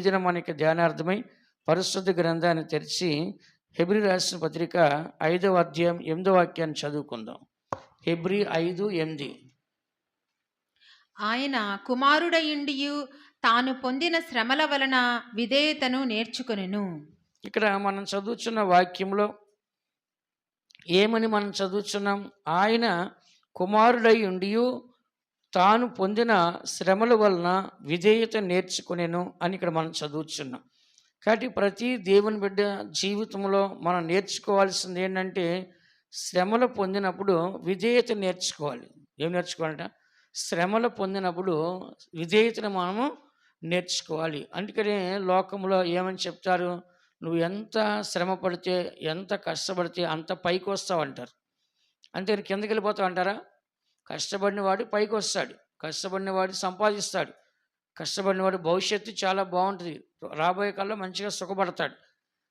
దినం మనకి ధ్యానార్థమై పరిశుద్ధ గ్రంథాన్ని తెరిచి హెబ్రీ రాసిన పత్రిక 5వ అధ్యాయం 8వ వాక్యాన్ని చదువుకుందాం. హెబ్రీ 5:8. ఆయన కుమారుడయుండియు తాను పొందిన శ్రమల వలన విధేయతను నేర్చుకొనెను. ఇక్కడ మనం చదువుతున్న వాక్యంలో ఏమని మనం చదువుతున్నాం? ఆయన కుమారుడై ఉండియు తాను పొందిన శ్రమల వలన విధేయత నేర్చుకునేను అని ఇక్కడ మనం చదువుతున్నాం. కాబట్టి ప్రతి దేవుని బిడ్డ జీవితంలో మనం నేర్చుకోవాల్సింది ఏంటంటే, శ్రమలు పొందినప్పుడు విధేయత నేర్చుకోవాలి. ఏం నేర్చుకోవాలంట? శ్రమలు పొందినప్పుడు విధేయతను మనము నేర్చుకోవాలి. అందుకనే లోకంలో ఏమని చెప్తారు? నువ్వు ఎంత శ్రమ పడితే, ఎంత కష్టపడితే అంత పైకి వస్తావు అంటారు. అంతే, కిందకి వెళ్ళిపోతావు అంటారా? కష్టపడినవాడు పైకి వస్తాడు, కష్టపడినవాడు సంపాదిస్తాడు, కష్టపడినవాడు భవిష్యత్తు చాలా బాగుంటుంది, రాబోయే కాలంలో మంచిగా సుఖపడతాడు.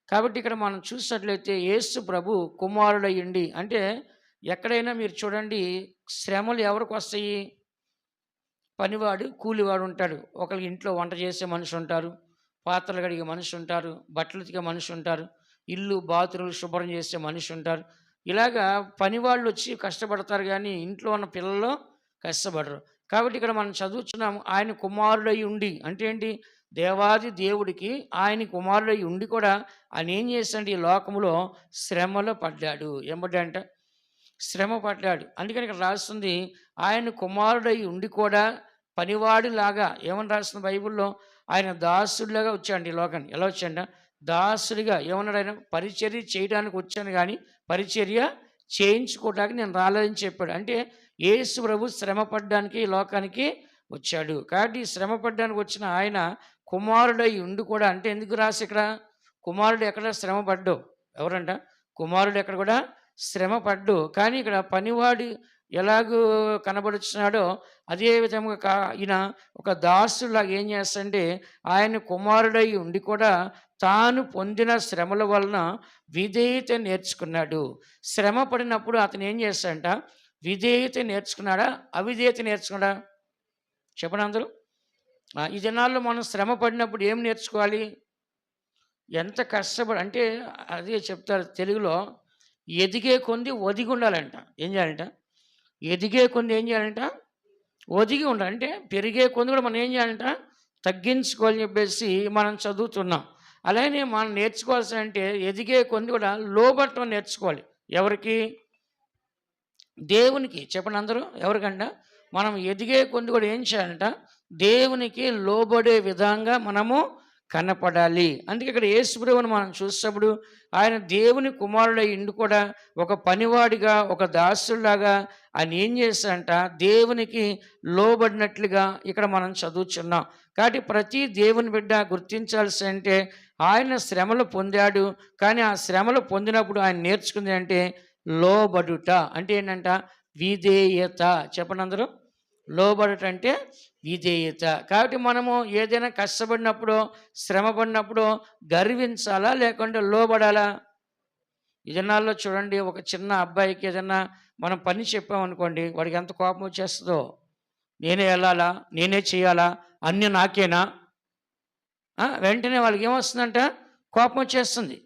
కాబట్టి ఇక్కడ మనం చూసినట్లయితే యేసు ప్రభు కుమారుడయ్యుండి, అంటే ఎక్కడైనా మీరు చూడండి, శ్రమలు ఎవరికి వస్తాయి? పనివాడు, కూలివాడు ఉంటాడు. ఒకరికి ఇంట్లో వంట చేసే మనిషి ఉంటారు, పాత్రలు కడిగే మనిషి ఉంటారు, బట్టలు ఉతికే మనిషి ఉంటారు, ఇల్లు బాత్రూములు శుభ్రం చేసే మనిషి ఉంటారు. ఇలాగా పనివాళ్ళు వచ్చి కష్టపడతారు, కానీ ఇంట్లో ఉన్న పిల్లలు కష్టపడరు. కాబట్టి ఇక్కడ మనం చదువుతున్నాము, ఆయన కుమారుడై ఉండి అంటే ఏంటి? దేవాది దేవుడికి ఆయన కుమారుడై ఉండి కూడా ఆయన ఏం చేశాడు? ఈ లోకంలో శ్రమలో పడ్డాడు. ఏం పడ్డాడంట? శ్రమ పడ్డాడు. అందుకని ఇక్కడ రాస్తుంది, ఆయన కుమారుడై ఉండి కూడా పనివాడిలాగా, ఏమని రాస్తుంది బైబిల్లో? ఆయన దాసుడిలాగా వచ్చాడు ఈ లోకాన్ని. ఎలా వచ్చాడ? దాసుడిగా. ఏమన్నాడు ఆయన? పరిచర్య చేయడానికి వచ్చాను, కానీ పరిచర్య చేయించుకోవడానికి నేను రాలేదని చెప్పాడు. అంటే యేసు ప్రభు శ్రమ పడ్డానికి ఈ లోకానికి వచ్చాడు. కాబట్టి శ్రమ పడ్డానికి వచ్చిన ఆయన కుమారుడై ఉండి కూడా, అంటే ఎందుకు రాసి ఇక్కడ కుమారుడు ఎక్కడ శ్రమ పడ్డావు? ఎవరంట? కుమారుడు ఎక్కడ కూడా శ్రమ పడ్డు. కానీ ఇక్కడ పనివాడు ఎలాగూ కనబడుచున్నాడో అదే విధంగా ఈయన ఒక దాసులాగా ఏం చేస్తాడంటే, ఆయన కుమారుడై ఉండి కూడా తాను పొందిన శ్రమల వలన విధేయత నేర్చుకున్నాడు. శ్రమ పడినప్పుడు అతను ఏం చేస్తాడంట? విధేయత నేర్చుకున్నాడా, అవిధేయత నేర్చుకున్నాడా? చెప్పండి అందరూ. ఈ దినాల్లో మనం శ్రమ పడినప్పుడు ఏం నేర్చుకోవాలి? ఎంత కష్టపడి, అంటే అదే చెప్తారు తెలుగులో, ఎదిగే కొంది ఒదిగి ఉండాలంట. ఏం చేయాలంట? ఎదిగే కొంది ఏం చేయాలంట? ఒదిగి ఉండాలి. అంటే పెరిగే కొంది కూడా మనం ఏం చేయాలంట? తగ్గించుకోవాలని చెప్పేసి మనం చదువుతున్నాం. అలానే మనం నేర్చుకోవాల్సి అంటే, ఎదిగే కొంది కూడా లోబట్టం నేర్చుకోవాలి. ఎవరికి? దేవునికి. చెప్పండి అందరూ. ఎవరికంట? మనం ఎదిగే కొంది కూడా ఏం చేయాలంట? దేవునికి లోబడే విధంగా మనము కనపడాలి. అందుకే ఇక్కడ యేసు ప్రభువుని మనం చూసినప్పుడు ఆయన దేవుని కుమారుడై ఉండి కూడా ఒక పనివాడిగా, ఒక దాసుడిలాగా ఆయన ఏం చేస్తాడంట? దేవునికి లోబడినట్లుగా ఇక్కడ మనం చదువుచున్నాం. కాబట్టి ప్రతి దేవుని బిడ్డ గుర్తించాల్సి అంటే, ఆయన శ్రమలు పొందాడు, కానీ ఆ శ్రమలు పొందినప్పుడు ఆయన నేర్చుకుంది అంటే లోబడుట. అంటే ఏంటంట? విధేయత. చెప్పండి అందరూ. లోబడుట అంటే విధేయత. కాబట్టి మనము ఏదైనా కష్టపడినప్పుడు, శ్రమ పడినప్పుడు గర్వించాలా, లేకుంటే లోబడాలా? ఈ దినాల్లో చూడండి, ఒక చిన్న అబ్బాయికి ఏదైనా మనం పని చెప్పామనుకోండి, వాడికి ఎంత కోపం వచ్చేస్తుందో. నేనే వెళ్ళాలా, నేనే చేయాలా, అన్నీ నాకేనా? వెంటనే వాళ్ళకి ఏమొస్తుందంట? కోపం వచ్చేస్తుంది.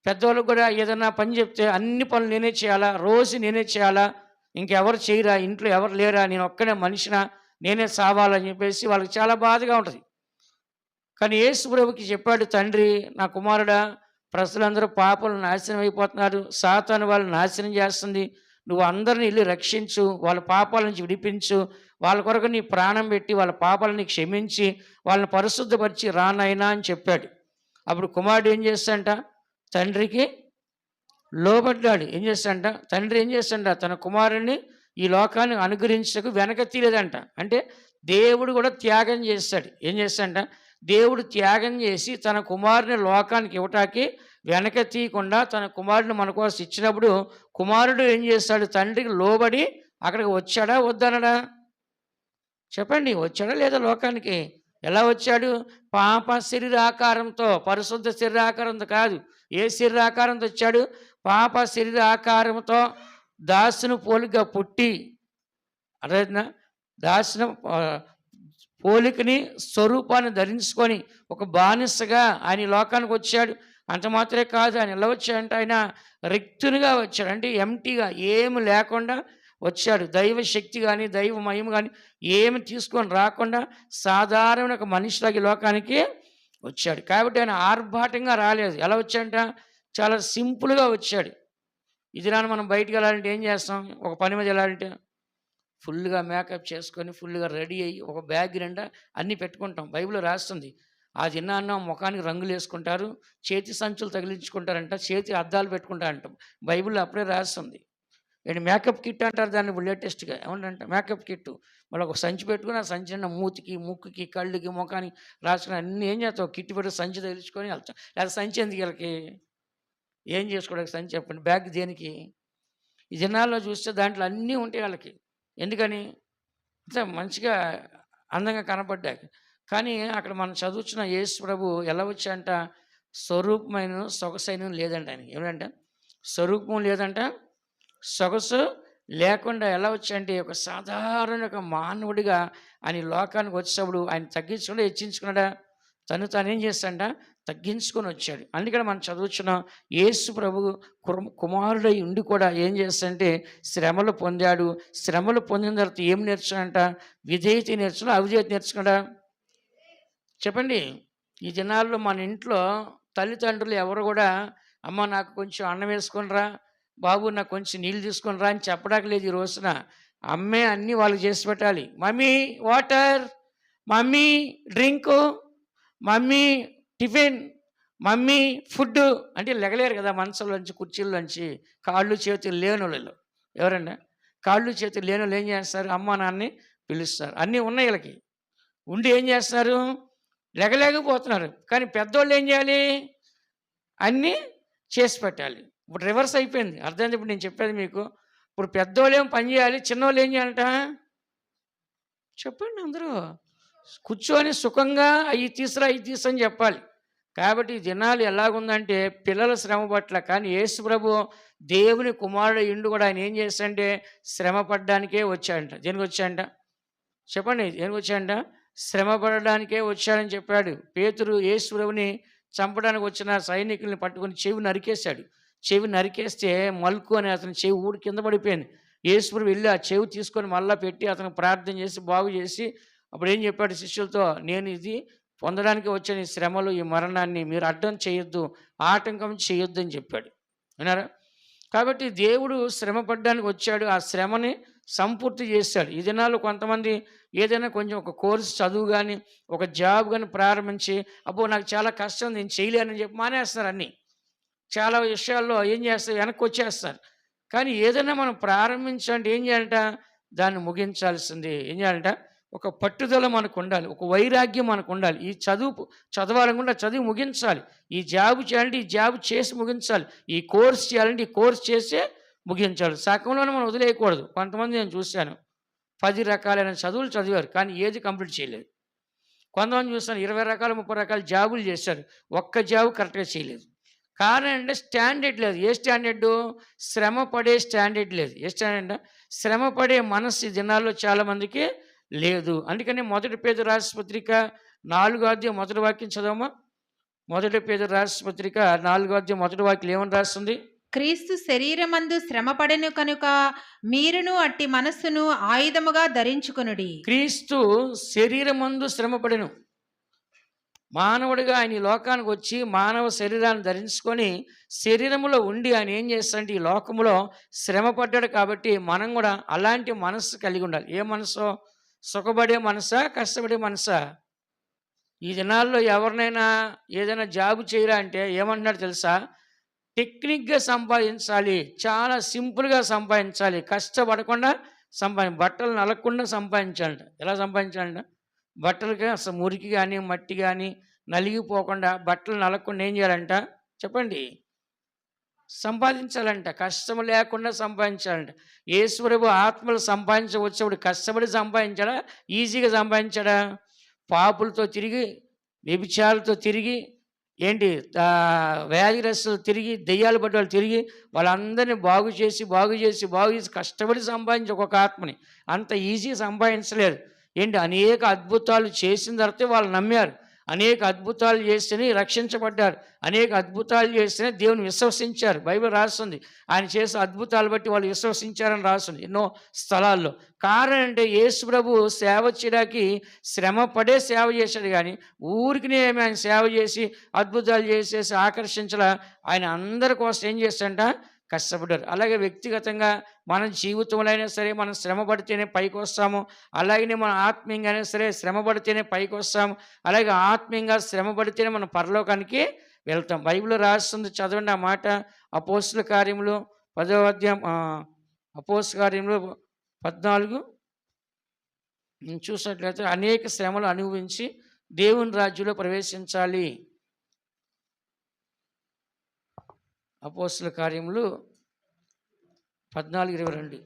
పెద్దవాళ్ళకు కూడా ఏదైనా పని చెప్తే అన్ని పనులు నేనే చేయాలా, రోజు నేనే చేయాలా, ఇంకెవరు చేయరా, ఇంట్లో ఎవరు లేరా, నేను ఒక్కనే మనిషినా, నేనే సావాలని చెప్పేసి వాళ్ళకి చాలా బాధగా ఉంటుంది. కానీ యేసు ప్రభువుకి చెప్పాడు తండ్రి, నా కుమారుడా, ప్రజలందరూ పాపలు నాశనం అయిపోతున్నారు, సాతాను వాళ్ళని నాశనం చేస్తుంది, నువ్వు అందరిని వెళ్ళి రక్షించు, వాళ్ళ పాపాల నుంచి విడిపించు, వాళ్ళ కొరకు నీ ప్రాణం పెట్టి వాళ్ళ పాపాలని క్షమించి వాళ్ళని పరిశుద్ధపరిచి రానైనా అని చెప్పాడు. అప్పుడు కుమారుడు ఏం చేస్తాడంట? తండ్రికి లోబడ్డాడు. ఏం చేస్తాడంట? తండ్రి ఏం చేస్తాడంట? తన కుమారుడిని ఈ లోకాన్ని అనుగ్రహించకు వెనక తీయలేదంట. అంటే దేవుడు కూడా త్యాగం చేస్తాడు. ఏం చేస్తాడంట? దేవుడు త్యాగం చేసి తన కుమారుని లోకానికి ఇవ్వటానికి వెనక తీయకుండా తన కుమారుడిని మన కోసం ఇచ్చినప్పుడు కుమారుడు ఏం చేస్తాడు? తండ్రికి లోబడి అక్కడికి వచ్చాడా వద్దనడా? చెప్పండి. వచ్చాడా లేదా లోకానికి? ఎలా వచ్చాడు? పాప శరీరాకారంతో, పరిశుద్ధ శరీరాకారంతో కాదు. ఏ శరీరాకారంతో వచ్చాడు? పాప శరీరాకారంతో దాసును పోలిగా పుట్టి, అర్థమవుతుందా? దాసును పోలికని స్వరూపాన్ని ధరించుకొని ఒక బానిసగా ఆయన ఈ లోకానికి వచ్చాడు. అంత మాత్రమే కాదు, ఆయన ఎలా వచ్చాడంటే ఆయన రిక్తునిగా వచ్చాడు. అంటే ఎంటీగా ఏమి లేకుండా వచ్చాడు. దైవ శక్తి కానీ దైవ మహిమ కానీ ఏమి తీసుకొని రాకుండా సాధారణ ఒక మనిషిలాగా ఈ లోకానికి వచ్చాడు. కాబట్టి ఆయన ఆర్భాటంగా రాలేదు. ఎలా వచ్చాడంట? చాలా సింపుల్గా వచ్చాడు. ఇది రాని మనం బయటికి వెళ్ళాలంటే ఏం చేస్తాం? ఒక పని మీద వెళ్ళాలంటే ఫుల్గా మేకప్ చేసుకొని ఫుల్గా రెడీ అయ్యి ఒక బ్యాగ్ నిండా అన్నీ పెట్టుకుంటాం. బైబిల్లో రాస్తుంది, ఆ దినాన్న ముఖానికి రంగులు వేసుకుంటారు, చేతి సంచులు తగిలించుకుంటారంట, చేతి అద్దాలు పెట్టుకుంటారంట. బైబిల్లో అప్పుడే రాస్తుంది. ఏంటి మేకప్ కిట్ అంటారు దాన్ని ఇప్పుడు లేటెస్ట్గా. ఏమంటే మేకప్ కిట్. మళ్ళీ ఒక సంచి పెట్టుకుని ఆ సంచి నిండా మూతికి, ముక్కుకి, కళ్ళుకి, ముఖానికి రాసుకుని అన్నీ ఏం చేస్తాం? కిట్ పెట్టి సంచి తగిలించుకొని వెళ్తాం. లేదా సంచి ఎందుకు వీళ్ళకి? ఏం చేసుకోవడానికి సంచి చెప్పండి? బ్యాగ్ దేనికి? ఈ దినాల్లో చూస్తే దాంట్లో అన్నీ ఉంటాయి వాళ్ళకి. ఎందుకని? అంతే మంచిగా అందంగా కనపడ్డాక. కానీ అక్కడ మనం చదువుతున్న యేసు ప్రభు ఎలా వచ్చాడంట? స్వరూపమైన సొగసైన లేదంట ఆయనకి. ఏమిటంట? స్వరూపం లేదంట, సొగసు లేకుండా ఎలా వచ్చాడంటే ఒక సాధారణ ఒక మానవుడిగా ఆయన ఈ లోకానికి వచ్చేటప్పుడు ఆయన తగ్గించుకుని హెచ్చించుకున్నాడా? తను ఏం చేస్తాడంట? తగ్గించుకొని వచ్చాడు. అందుకని మనం చదువుతున్నాం యేసు ప్రభు కుమారుడై ఉండి కూడా ఏం చేస్తాడంటే శ్రమలు పొందాడు. శ్రమలు పొందిన తర్వాత ఏం నేర్చుకున్నాడంట? విధేయత నేర్చుకున్నా, అవిధేయత నేర్చుకున్నాడా? చెప్పండి. ఈ దినాల్లో మన ఇంట్లో తల్లిదండ్రులు ఎవరు కూడా అమ్మ నాకు కొంచెం అన్నం వేసుకొనిరా, బాబు నాకు కొంచెం నీళ్ళు తీసుకొనిరా అని చెప్పడానికి లేదు. ఈ రోజున అమ్మే అన్నీ వాళ్ళకి చేసి పెట్టాలి. Mummy water, mummy drink, mummy tiffin, mummy food అంటే లెగలేరు కదా మంచంలోంచి, కుర్చీల్లోంచి. కాళ్ళు చేతులు లేని వాళ్ళు ఎవరన్నా? కాళ్ళు చేతులు లేని వాళ్ళు ఏం చేస్తారు? అమ్మ నాన్నని పిలుస్తారు. అన్నీ ఉన్నాయి వీళ్ళకి. ఉండి ఏం చేస్తున్నారు? లెగలేకపోతున్నారు. కానీ పెద్దోళ్ళు ఏం చేయాలి? అన్నీ చేసి పెట్టాలి. ఇప్పుడు రివర్స్ అయిపోయింది. అర్థమైంది ఇప్పుడు నేను చెప్పేది మీకు. ఇప్పుడు పెద్దోళ్ళు ఏం పని చేయాలి, చిన్నోళ్ళు ఏం చేయాలంట? చెప్పండి అందరూ. కూర్చొని సుఖంగా అవి తీసురా అవి తీసుని చెప్పాలి. కాబట్టి ఈ దినాలు ఎలాగుందంటే పిల్లల శ్రమ పట్ల. కానీ యేసు ప్రభు దేవుని కుమారుడు ఇండు కూడా ఆయన ఏం చేస్తాడంటే శ్రమ పడ్డానికే వచ్చాడంట. దేనికి వచ్చాడంట? చెప్పండి, దేనికి వచ్చాడంట? శ్రమ పడడానికే వచ్చాడని చెప్పాడు. పేతురు యేసు ప్రభుని చంపడానికి వచ్చిన సైనికుల్ని పట్టుకొని చెవి నరికేశాడు. చెవి నరికేస్తే మల్కు అని అతని చెవి ఊడి కింద పడిపోయింది. యేసు ప్రభు వెళ్ళి ఆ చెవి తీసుకొని మళ్ళీ పెట్టి అతను ప్రార్థన చేసి బాగు చేసి అప్పుడు ఏం చెప్పాడు శిష్యులతో? నేను ఇది పొందడానికి వచ్చిన ఈ శ్రమలు, ఈ మరణాన్ని మీరు అడ్డం చేయొద్దు, ఆటంకం చేయొద్దు అని చెప్పాడు. విన్నారా? కాబట్టి దేవుడు శ్రమ పడ్డానికి వచ్చాడు. ఆ శ్రమని సంపూర్తి చేశాడు. ఈ దినాల్లో కొంతమంది ఏదైనా కొంచెం ఒక కోర్సు చదువు కానీ ఒక జాబ్ కానీ ప్రారంభించి అబ్బో నాకు చాలా కష్టం నేను చేయలేనని చెప్పి మానేస్తారు. అన్నీ చాలా విషయాల్లో ఏం చేస్తారు? వెనక్కి వచ్చేస్తారు. కానీ ఏదైనా మనం ప్రారంభించాలంటే ఏం చేయాలంట? దాన్ని ముగించాల్సింది. ఏం చేయాలంట? ఒక పట్టుదల మనకు ఉండాలి, ఒక వైరాగ్యం మనకు ఉండాలి. ఈ చదవాలనుకుంటే చదివి ముగించాలి. ఈ జాబ్ చేయాలంటే ఈ జాబ్ చేసి ముగించాలి. ఈ కోర్స్ చేయాలంటే ఈ కోర్స్ చేసే ముగించాలి. సగంలోనే మనం వదిలేయకూడదు. కొంతమంది నేను చూశాను 10 రకాలైన చదువులు చదివారు కానీ ఏది కంప్లీట్ చేయలేదు. కొంతమంది చూస్తాను 20 రకాలు 30 రకాల జాబులు చేశారు, ఒక్క జాబు కరెక్ట్గా చేయలేదు. కారణం అంటే స్టాండర్డ్ లేదు. ఏ స్టాండర్డు? శ్రమ పడే స్టాండర్డ్ లేదు. ఏ స్టాండర్డ్? శ్రమ పడే మనసు ఈ దినాల్లో చాలామందికి లేదు. అందుకని 1 పేతురు రాసిన పత్రిక 4వ అధ్యాయం 1వ వాక్యం చదవమా. 1 పేతురు రాసిన పత్రిక 4వ అధ్యాయం 1వ వాక్యం ఏమని రాస్తుంది? క్రీస్తు శరీరమందు శ్రమపడెను కనుక మీరును అట్టి మనస్సును ఆయుధముగా ధరించుకొనుడి. క్రీస్తు శరీరమందు శ్రమపడెను. మానవుడిగా ఆయన ఈ లోకానికి వచ్చి మానవ శరీరాన్ని ధరించుకొని శరీరంలో ఉండి ఆయన ఏం చేస్తాడంటే ఈ లోకంలో శ్రమ పడ్డాడు. కాబట్టి మనం కూడా అలాంటి మనస్సు కలిగి ఉండాలి. ఏ మనసు? సుఖపడే మనసా, కష్టపడే మనసా? ఈ దినాల్లో ఎవరినైనా ఏదైనా జాబు చేయరా అంటే ఏమంటున్నాడు తెలుసా? టెక్నిక్గా సంపాదించాలి, చాలా సింపుల్గా సంపాదించాలి, కష్టపడకుండా బట్టలు నలగకుండా సంపాదించాలంట. ఎలా సంపాదించాలంట? బట్టలకి అసలు మురికి కానీ మట్టి కానీ నలిగిపోకుండా బట్టలు నలగకుండా ఏం చేయాలంట? చెప్పండి. సంపాదించాలంట, కష్టం లేకుండా సంపాదించాలంట. యేసు ప్రభు ఆత్మలు సంపాదించవచ్చేప్పుడు కష్టపడి సంపాదించాడా, ఈజీగా సంపాదించాడా? పాపులతో తిరిగి, వ్యభిచారులతో తిరిగి, ఏంటి వ్యాధిగ్రస్తులు తిరిగి, దెయ్యాలు పడ్డ వాళ్ళు తిరిగి వాళ్ళందరినీ బాగు చేసి కష్టపడి సంపాదించి ఒక్కొక్క ఆత్మని అంత ఈజీ సంపాదించలేదు. ఏంటి అనేక అద్భుతాలు చేసిన తర్వాతే వాళ్ళు నమ్మారు. అనేక అద్భుతాలు చేస్తేనే రక్షించబడ్డారు. అనేక అద్భుతాలు చేస్తేనే దేవుని విశ్వసించారు. బైబిల్ రాస్తుంది. ఆయన చేసే అద్భుతాలు బట్టి వాళ్ళు విశ్వసించారని రాస్తుంది ఎన్నో స్థలాల్లో. కారణం అంటే యేసు ప్రభు సేవ చేయడానికి శ్రమ పడే సేవ చేశాడు కానీ ఊరికినే ఏమి ఆయన సేవ చేసి అద్భుతాలు చేసేసి ఆకర్షించలా. ఆయన అందరి కోసం ఏం చేస్తాడంట, కష్టపడ్డారు. అలాగే వ్యక్తిగతంగా మన జీవితంలో అయినా సరే మనం శ్రమ పడితేనే పైకి వస్తాము. అలాగనే మన ఆత్మీయంగా అయినా సరే శ్రమ పడితేనే పైకి వస్తాము. అలాగే ఆత్మీయంగా శ్రమ పడితేనే మనం పరలోకానికి వెళ్తాం. బైబిల్లో రాస్తుంది, చదవండి ఆ మాట. అపోస్తుల కార్యములు 10వ అధ్యాయం, అపోస్తుల కార్యములు 14 చూసినట్లయితే అనేక శ్రమలు అనుభవించి దేవుని రాజ్యంలో ప్రవేశించాలి. అపోస్తుల కార్యములు 14:22.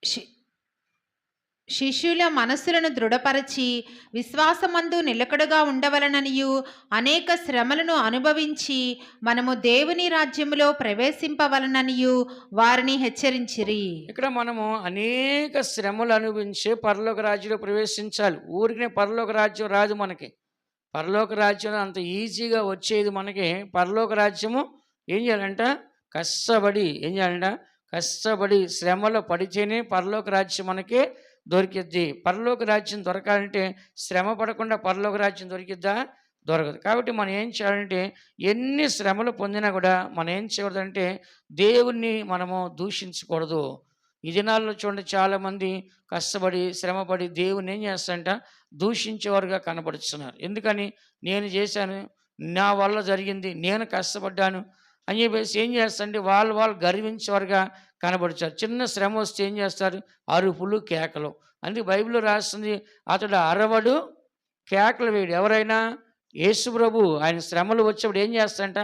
శి- శిష్యుల మనస్సులను దృఢపరచి విశ్వాసమందు నిలకడగా ఉండవలననియు అనేక శ్రమలను అనుభవించి మనము దేవుని రాజ్యములో ప్రవేశింపవలననియు వారిని హెచ్చరించిరి. ఇక్కడ మనము అనేక శ్రమలు అనుభవించి పరలోక రాజ్యంలో ప్రవేశించాలి. ఊరికనే పరలోక రాజ్యం రాదు మనకి. పరలోక రాజ్యం అంత ఈజీగా వచ్చేది మనకి. పరలోక రాజ్యము ఏం చేయాలంట, కష్టపడి ఏం చేయాలంట, కష్టపడి శ్రమలో పడితేనే పరలోక రాజ్యం మనకి దొరికిద్ది. పరలోక రాజ్యం దొరకాలంటే శ్రమ పడకుండా పరలోక రాజ్యం దొరికిద్దా, దొరకదు. కాబట్టి మనం ఏం చేయాలంటే ఎన్ని శ్రమలు పొందినా కూడా మనం ఏం చేయకూడదంటే దేవుణ్ణి మనము దూషించకూడదు. ఈ దినాల్లో చూడండి, చాలామంది కష్టపడి శ్రమపడి దేవుని ఏం చేస్తారంట, దూషించేవారుగా కనబడుతున్నారు. ఎందుకని, నేను చేశాను, నా వల్ల జరిగింది, నేను కష్టపడ్డాను అని చెప్పేసి ఏం చేస్తారంటే వాళ్ళు గర్వించేవారుగా కనబడుతారు. చిన్న శ్రమ వస్తే ఏం చేస్తారు, అరుపులు కేకలు. అందుకే బైబిల్లో రాస్తుంది, అతడు అరవడు కేకలు వేయడు. ఎవరైనా యేసు ప్రభు ఆయన శ్రమలు వచ్చేప్పుడు ఏం చేస్తాడంట,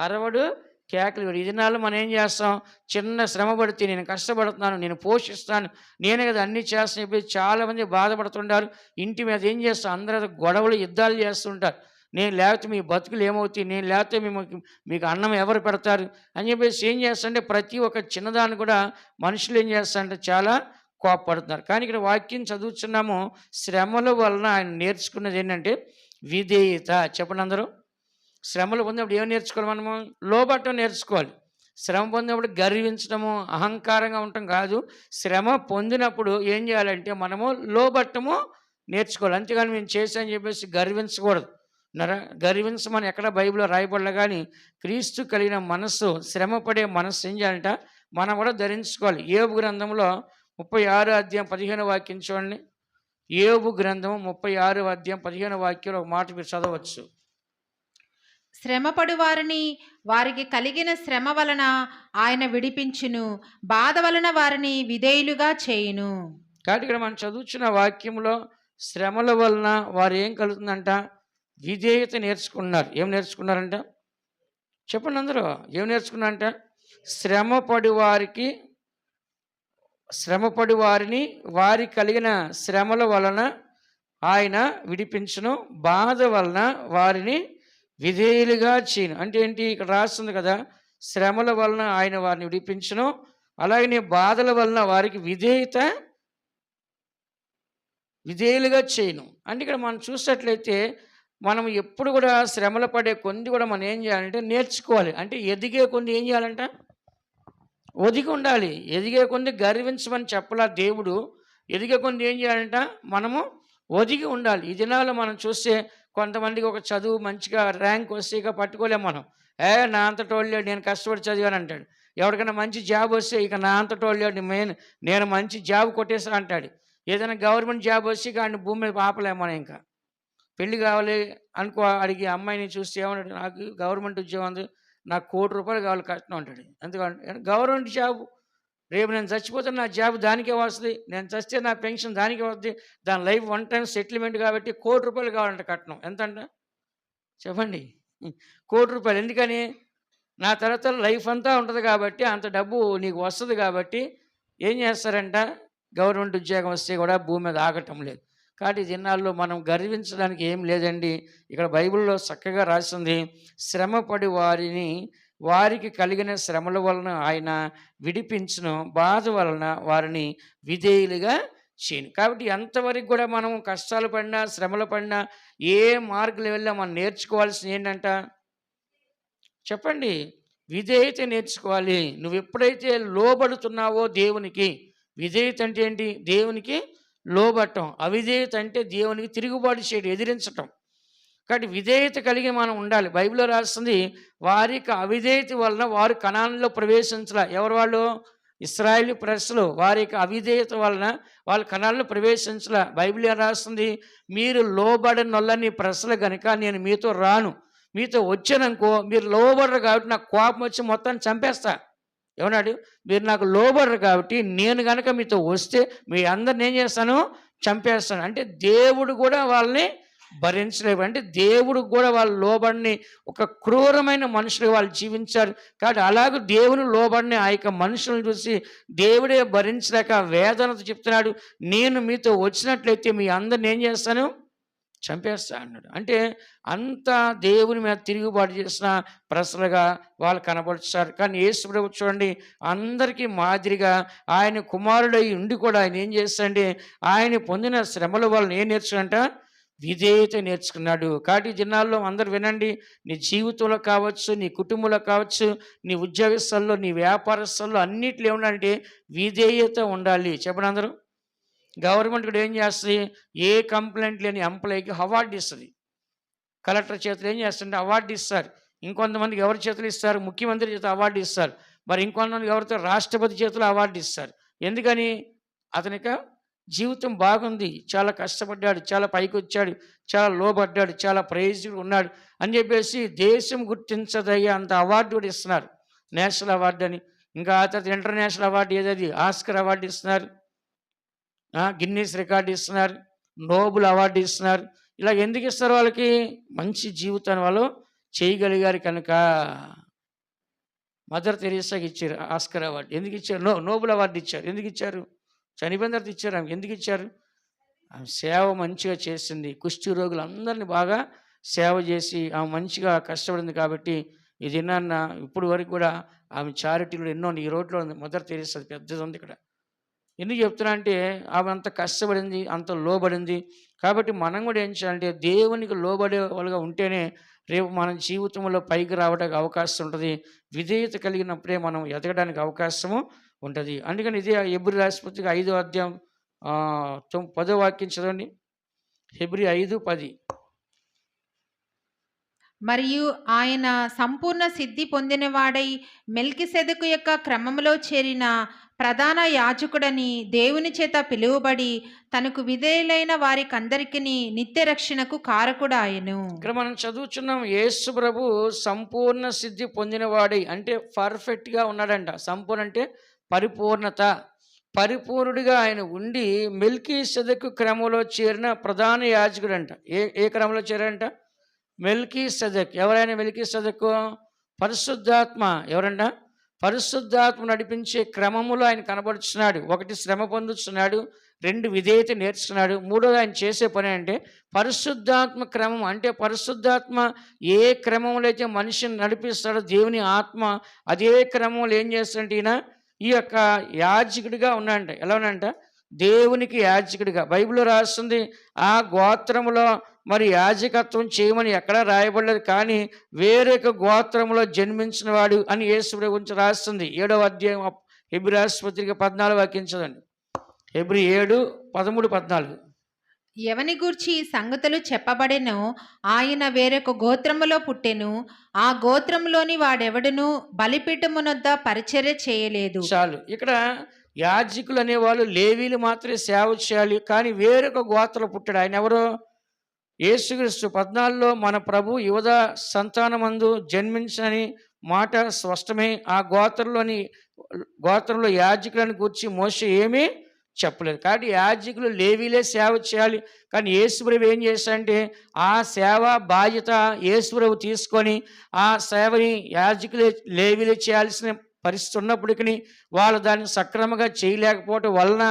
అరవడు కేకలు వేయడు. ఈ దినాల్లో మనం ఏం చేస్తాం, చిన్న శ్రమ పడితే నేను కష్టపడుతున్నాను, నేను పోషిస్తాను, నేనే కదా అన్నీ చేస్తాను చెప్పి చాలామంది బాధపడుతుంటారు. ఇంటి మీద ఏం చేస్తాం, అందరూ గొడవలు యుద్ధాలు చేస్తుంటారు. నేను లేకపోతే మీ బతుకులు ఏమవుతాయి, నేను లేకపోతే మీకు అన్నం ఎవరు పెడతారు అని చెప్పేసి ఏం చేస్తారంటే ప్రతి ఒక్క చిన్నదాన్ని కూడా మనుషులు ఏం చేస్తారంటే చాలా కోపపడుతున్నారు. కానీ ఇక్కడ వాక్యం చదువుతున్నాము, శ్రమల వలన ఆయన నేర్చుకున్నది ఏంటంటే విధేయత. చెప్పండి అందరూ. శ్రమలు పొందినప్పుడు ఏం నేర్చుకోవాలి, మనము లోబట్టం నేర్చుకోవాలి. శ్రమ పొందినప్పుడు గర్వించడము అహంకారంగా ఉండటం కాదు. శ్రమ పొందినప్పుడు ఏం చేయాలంటే మనము లోబట్టము నేర్చుకోవాలి. అంతేగాని మేము చేశామని చెప్పేసి గర్వించకూడదు. గర్వించమని ఎక్కడ బైబిల్లో రాయబడలే. కానీ క్రీస్తు కలిగిన మనస్సు, శ్రమ పడే మనస్సు ఏం చేయాలంట మనం కూడా ధరించుకోవాలి. యోబు గ్రంథంలో 36వ అధ్యాయం 15వ వాక్యం చూడండి. యోబు గ్రంథం 36వ అధ్యాయం 15వ వాక్యంలో ఒక మాట మీరు చదవచ్చు. శ్రమపడు వారిని వారికి కలిగిన శ్రమ వలన ఆయన విడిపించును, బాధ వలన వారిని విధేయులుగా చేయును. కాబట్టి ఇక్కడ మనం చదువుతున్న వాక్యంలో శ్రమల వలన వారు ఏం కలుగుతుందంట, విధేయత నేర్చుకున్నారు. ఏం నేర్చుకున్నారంట, చెప్పండి అందరూ. ఏం నేర్చుకున్నారంట, శ్రమపడి వారిని వారి కలిగిన శ్రమల వలన ఆయన విడిపించును, బాధ వలన వారిని విధేయులుగా చేయను. అంటే ఏంటి, ఇక్కడ రాస్తుంది కదా, శ్రమల వలన ఆయన వారిని విడిపించును, అలాగే బాధల వలన వారికి విధేయులుగా చేయను. అంటే ఇక్కడ మనం చూసినట్లయితే మనం ఎప్పుడు కూడా శ్రమలు పడే కొంది కూడా మనం ఏం చేయాలంటే నేర్చుకోవాలి. అంటే ఎదిగే కొంది ఏం చేయాలంట, ఒదిగి ఉండాలి. ఎదిగే కొంది గర్వించమని చెప్పలా దేవుడు. ఎదిగే కొంది ఏం చేయాలంట, మనము ఒదిగి ఉండాలి. ఈ దినాల్లో మనం చూస్తే కొంతమందికి ఒక చదువు మంచిగా ర్యాంక్ వస్తే ఇక పట్టుకోలేము మనం. నా అంతటోళ్ళు లేడు, నేను కష్టపడి చదివాను అంటాడు. ఎవరికైనా మంచి జాబ్ వస్తే ఇక నా అంతటోళ్ళు లేడు, నేను మంచి జాబ్ కొట్టేసా అంటాడు. ఏదైనా గవర్నమెంట్ జాబ్ వస్తే ఇక ఆయన భూమి మీద ఆపలేము మనం. ఇంకా పెళ్ళి కావాలి అనుకో, అడిగి అమ్మాయిని చూస్తే ఏమన్నాడు, నాకు గవర్నమెంట్ ఉద్యోగం ఉంది, నాకు ₹1,00,00,000 కావాలి కట్నం అంటాడు. ఎందుకంటే గవర్నమెంట్ జాబ్, రేపు నేను చచ్చిపోతే నా జాబ్ దానికే వస్తుంది, నేను చస్తే నా పెన్షన్ దానికే వస్తుంది, దాని లైఫ్ వన్ టైం సెటిల్మెంట్ కాబట్టి ₹1,00,00,000 కావాలంట కట్నం. ఎంత అంట చెప్పండి, ₹1,00,00,000. ఎందుకని, నా తర్వాత లైఫ్ అంతా ఉంటుంది కాబట్టి అంత డబ్బు నీకు వస్తుంది కాబట్టి ఏం చేస్తారంట, గవర్నమెంట్ ఉద్యోగం వస్తే కూడా భూమి మీద ఆగటం లేదు. కాబట్టి దినాల్లో మనం గర్వించడానికి ఏం లేదండి. ఇక్కడ బైబిల్లో చక్కగా రాసింది, శ్రమపడి వారికి కలిగిన శ్రమల వలన ఆయన విడిపించును, బాధ వలన వారిని విధేయులుగా చేయను. కాబట్టి ఎంతవరకు కూడా మనం కష్టాలు పడినా, శ్రమలు పడినా, ఏ మార్గంలో వెళ్ళినా మనం నేర్చుకోవాల్సింది ఏంటంట చెప్పండి? విధేయత నేర్చుకోవాలి. నువ్వు ఎప్పుడైతే లోబడుతున్నావో దేవునికి, విధేయత అంటే ఏంటి? దేవునికి లోబడటం. అవిధేయత అంటే దేవునికి తిరుగుబాటు చేయడం, ఎదిరించటం. కాబట్టి విధేయత కలిగి మనం ఉండాలి. బైబిల్‌లో రాస్తుంది, వారికి అవిధేయత వలన వారు కనానులో ప్రవేశించలా. ఎవరు వాళ్ళు? ఇశ్రాయేలు ప్రజలు. వారి యొక్క అవిధేయత వలన వాళ్ళు కనానులో ప్రవేశించలా. బైబిల్ ఏం రాస్తుంది? మీరు లోబడనొల్లని ప్రజలు గనుక నేను మీతో రాను. మీతో వచ్చాననుకో మీరు లోబడరు కాబట్టి నాకు కోపం వచ్చి మొత్తాన్ని చంపేస్తా. ఏమన్నాడు? మీరు నాకు లోబడరు కాబట్టి నేను గనక మీతో వస్తే మీ అందరిని ఏం చేస్తాను? చంపేస్తాను. అంటే దేవుడు కూడా వాళ్ళని భరించలేవు. అంటే దేవుడు కూడా వాళ్ళు లోబడిని ఒక క్రూరమైన మనుషులు వాళ్ళు జీవించారు. కాబట్టి అలాగ దేవుని లోబడిని ఆ యొక్క మనుషులను చూసి దేవుడే భరించలేక వేదనతో చెప్తున్నాడు, నేను మీతో వచ్చినట్లయితే మీ అందరిని ఏం చేస్తాను? చంపేస్తా అన్నాడు. అంటే అంత దేవుని మీద తిరుగుబాటు చేసిన ప్రజలుగా వాళ్ళు కనబడుతున్నారు. కానీ యేసు ప్రభు చూడండి, అందరికీ మాదిరిగా ఆయన కుమారుడై ఉండి కూడా ఆయన ఏం చేస్తాడంటే ఆయన పొందిన శ్రమల వలన ఏం నేర్చుకున్నాడంట? విధేయత నేర్చుకున్నాడు. కాబట్టి ఈ దినాల్లో అందరూ వినండి, నీ జీవితంలో కావచ్చు, నీ కుటుంబంలో కావచ్చు, నీ ఉద్యోగస్తుల్లో, నీ వ్యాపారస్తుల్లో అన్నిట్లో ఏమంటే విధేయత ఉండాలి. చెప్పండి అందరూ. గవర్నమెంట్ కూడా ఏం చేస్తుంది? ఏ కంప్లైంట్ లేని ఎంప్లాయీకి అవార్డు ఇస్తుంది. కలెక్టర్ చేతులు ఏం చేస్తుంటే అవార్డు ఇస్తారు. ఇంకొంతమందికి ఎవరి చేతులు ఇస్తారు? ముఖ్యమంత్రి చేతులు అవార్డు ఇస్తారు. మరి ఇంకొంతమందికి ఎవరితో? రాష్ట్రపతి చేతులు అవార్డు ఇస్తారు. ఎందుకని? అతనికి జీవితం బాగుంది, చాలా కష్టపడ్డాడు, చాలా పైకి వచ్చాడు, చాలా లోబడ్డాడు, చాలా ప్రైజ్డ్ ఉన్నాడు అని చెప్పేసి దేశం గుర్తించదయ్యే అంత అవార్డు కూడా ఇస్తున్నారు. నేషనల్ అవార్డు అని. ఇంకా ఆ తర్వాత ఇంటర్నేషనల్ అవార్డు ఏదది? ఆస్కర్ అవార్డు ఇస్తున్నారు, గిన్నీస్ రికార్డు ఇస్తున్నారు, నోబెల్ అవార్డు ఇస్తున్నారు. ఇలా ఎందుకు ఇస్తారు? వాళ్ళకి మంచి జీవితాన్ని వాళ్ళు చేయగలిగారు కనుక. మదర్ తెరీసాకి ఇచ్చారు ఆస్కర్ అవార్డు. ఎందుకు ఇచ్చారు? నోబెల్ అవార్డు ఇచ్చారు. ఎందుకు ఇచ్చారు? చనిపోయిన తర్వాత ఇచ్చారు. ఆమె ఎందుకు ఇచ్చారు? ఆమె సేవ మంచిగా చేసింది. కుష్టి రోగులందరినీ బాగా సేవ చేసి ఆమె మంచిగా కష్టపడింది. కాబట్టి ఇది నాన్న ఇప్పుడు వరకు కూడా ఆమె చారిటీలు ఎన్నో ఈ రోడ్లో ఉంది. మదర్ తెరీసా పెద్దది ఉంది ఇక్కడ. ఎందుకు చెప్తున్నా అంటే ఆమె అంత కష్టపడింది, అంత లోబడింది. కాబట్టి మనం కూడా ఏం చేయాలంటే దేవునికి లోబడే వాళ్ళుగా ఉంటేనే రేపు మన జీవితంలో పైకి రావడానికి అవకాశం ఉంటుంది. విధేయత కలిగినప్పుడే మనం ఎదగడానికి అవకాశము ఉంటుంది. అందుకని ఇదే హెబ్రీ రాష్ట్రపతికి 5వ అధ్యాయం 10వ వాక్యం చదవండి. హెబ్రీ 5:10. మరియు ఆయన సంపూర్ణ సిద్ధి పొందినవాడై మెల్కిసెదెకు యొక్క క్రమములో చేరిన ప్రధాన యాజకుడని దేవుని చేత పిలువబడి తనకు విధేయులైన వారికందరికీ నిత్య రక్షణకు కారకుడాయెను. ఇక్కడ మనం చదువుచున్నాం, యేసు ప్రభు సంపూర్ణ సిద్ధి పొందినవాడై అంటే పర్ఫెక్ట్గా ఉన్నాడంట. సంపూర్ణ అంటే పరిపూర్ణత. పరిపూర్ణుడిగా ఆయన ఉండి మెల్కీసెదెకు క్రమంలో చేరిన ప్రధాన యాజకుడు అంట. ఏ క్రమంలో చేరాడంట? మెల్కీసెదెక్. ఎవరైనా మెల్కీసెదెకు? పరిశుద్ధాత్మ. ఎవరంట? పరిశుద్ధాత్మ నడిపించే క్రమములో ఆయన కనబడుచున్నాడు. 1 శ్రమ పొందుతున్నాడు, 2 విధేయత నేర్చుకున్నాడు, 3వది ఆయన చేసే పని అంటే పరిశుద్ధాత్మ క్రమం. అంటే పరిశుద్ధాత్మ ఏ క్రమంలో అయితే మనిషిని నడిపిస్తాడో దేవుని ఆత్మ అదే క్రమంలో ఏం చేస్తాడంటే ఈయన ఈ యొక్క యాజకుడిగా ఉన్నాడంట. ఎలా ఉన్నాడంట? దేవునికి యాజకుడిగా. బైబిల్లో రాస్తుంది, ఆ గోత్రములో మరి యాజకత్వం చేయమని ఎక్కడా రాయబడలేదు, కానీ వేరొక గోత్రంలో జన్మించిన వాడు అని యేసు ప్రభు గురించి రాస్తుంది. 7వ అధ్యాయం హెబ్రీ రాష్ట్రపత్రిక 14 వాక్యం చదవండి. హెబ్రీ 7:13-14. ఎవని గూర్చి ఈ సంగతులు చెప్పబడెనో ఆయన వేరొక గోత్రములో పుట్టెను. ఆ గోత్రములోని వాడెవడును బలిపీఠమునొద్ద పరిచర్య చేయలేదు. చాలు. ఇక్కడ యాజకులు అనేవాళ్ళు లేవీలు మాత్రమే సేవ చేయాలి, కానీ వేరొక గోత్రం పుట్టాడు. ఆయన ఎవరో? యేసుక్రీస్తు. 14లో మన ప్రభు యూద సంతానమందు జన్మించని మాట స్పష్టమే. ఆ గోత్రంలో యాజకులను గూర్చి మోషే ఏమీ చెప్పలేదు. కాబట్టి యాజకులు లేవీలే సేవ చేయాలి, కానీ యేసుప్రభు ఏం చేశాడంటే ఆ సేవ బాధ్యత యేసుప్రభు తీసుకొని ఆ సేవని యాజకులే లేవీలే చేయాల్సిన పరిస్థితి ఉన్నప్పటికీ వాళ్ళు దాన్ని సక్రమంగా చేయలేకపోవటం వలన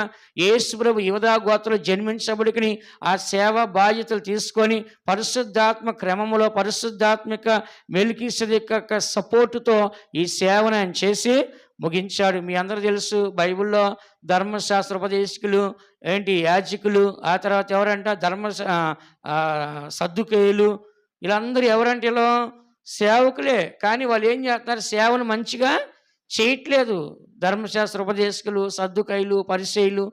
యేసుప్రభు యూదా గోత్రంలో జన్మించబడికి ఆ సేవ బాధ్యతలు తీసుకొని పరిశుద్ధాత్మ క్రమములో పరిశుద్ధాత్మిక మెల్కీసెదెకు యొక్క సపోర్టుతో ఈ సేవను ఆయన చేసి ముగించాడు. మీ అందరూ తెలుసు బైబిల్లో ధర్మశాస్త్ర ఉపదేశకులు యాజకులు, ఆ తర్వాత ఎవరంట సద్దుకేయులు, వీళ్ళందరూ ఎవరంటే వీళ్ళు సేవకులే. కానీ వాళ్ళు ఏం చేస్తున్నారు? సేవను మంచిగా చేయట్లేదు. ధర్మశాస్త్ర ఉపదేశకులు, సద్దుకైలు, పరిసయ్యులు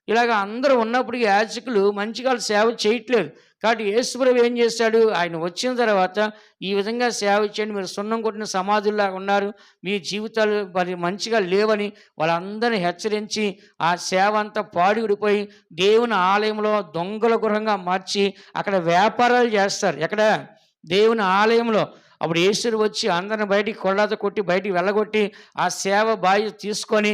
ఇలాగ అందరూ ఉన్నప్పుడు యాజకులు మంచిగా వాళ్ళు సేవ చేయట్లేదు. కాబట్టి యేసుప్రభు ఏం చేశాడు? ఆయన వచ్చిన తర్వాత ఈ విధంగా సేవ చేయండి, మీరు సున్నం కొట్టిన సమాధుల్లాగా ఉన్నారు, మీ జీవితాలు మరి మంచిగా లేవని వాళ్ళందరినీ హెచ్చరించి ఆ సేవ అంతా పాడుడిపోయి దేవుని ఆలయంలో దొంగల గృహంగా మార్చి అక్కడ వ్యాపారాలు చేస్తారు. ఎక్కడ? దేవుని ఆలయంలో. అప్పుడు యేసుడు వచ్చి అందరిని బయటికి కొళ్ళాత కొట్టి బయటికి వెళ్ళగొట్టి ఆ సేవ బాధ్యత తీసుకొని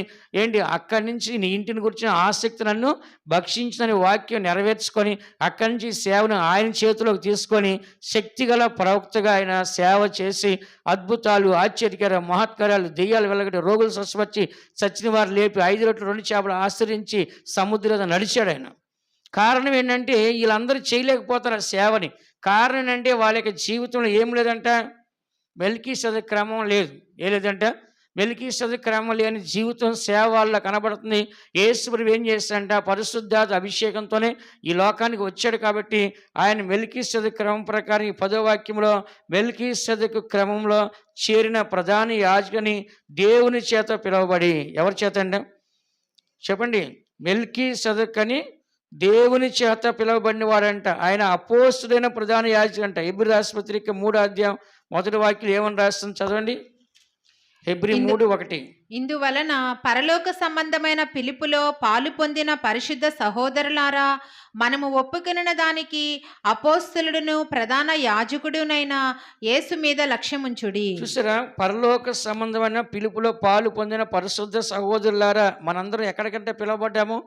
అక్కడి నుంచి నీ ఇంటిని గురించిన ఆసక్తి నన్ను భక్షించిన వాక్యం నెరవేర్చుకొని అక్కడి నుంచి సేవను ఆయన చేతిలోకి తీసుకొని శక్తిగల ప్రవక్తగా ఆయన సేవ చేసి అద్భుతాలు, ఆశ్చర్యకర మహత్కార్యాలు, దెయ్యాలు వెళ్ళగొట్టి, రోగులు స్వస్థపరిచి, చచ్చిన వారు లేపి, 5 రొట్టెలు 2 చేపలు ఆశ్రయించి సముద్రం నడిచాడు ఆయన. కారణం ఏంటంటే వీళ్ళందరూ చేయలేకపోతారు ఆ సేవని. కారణం ఏంటంటే వాళ్ళ యొక్క జీవితంలో ఏం లేదంట? మెల్కీసెదెకు క్రమం లేదు. ఏ లేదంట? మెల్కీసెదెకు క్రమం లేని జీవితం సేవ వల్ల కనబడుతుంది. యేసుప్రభు ఏం చేస్తాడంట? పరిశుద్ధాత్మ అభిషేకంతోనే ఈ లోకానికి వచ్చాడు కాబట్టి ఆయన మెల్కీసెదెకు క్రమం ప్రకారం ఈ 10వ వాక్యంలో మెల్కీసెదెకు క్రమంలో చేరిన ప్రధాన యాజకుని దేవుని చేత పిలువబడి, ఎవరి చేత అండి చెప్పండి? మెల్కీసెదెకు అని దేవుని చేత పిలువబడిన వాడంట. ఆయన అపోస్తుడైన ప్రధాన యాజకుడు అంట. హెబ్రీ రాసిన పత్రిక 3వ అధ్యాయం 1వ వాక్యం ఏమని రాస్తుంది చదవండి. హెబ్రీ 3:1. ఇందువలన పరలోక సంబంధమైన పిలుపులో పాలు పొందిన పరిశుద్ధ సహోదరులారా, మనము ఒప్పుకొనిన దానికి అపోస్తలుడును ప్రధాన యాజకుడునైన యేసు మీద లక్ష్యముంచుడి. చూసారా? పరలోక సంబంధమైన పిలుపులో పాలు పొందిన పరిశుద్ధ సహోదరులారా, మనందరం ఎక్కడికంటే పిలువబడ్డాము?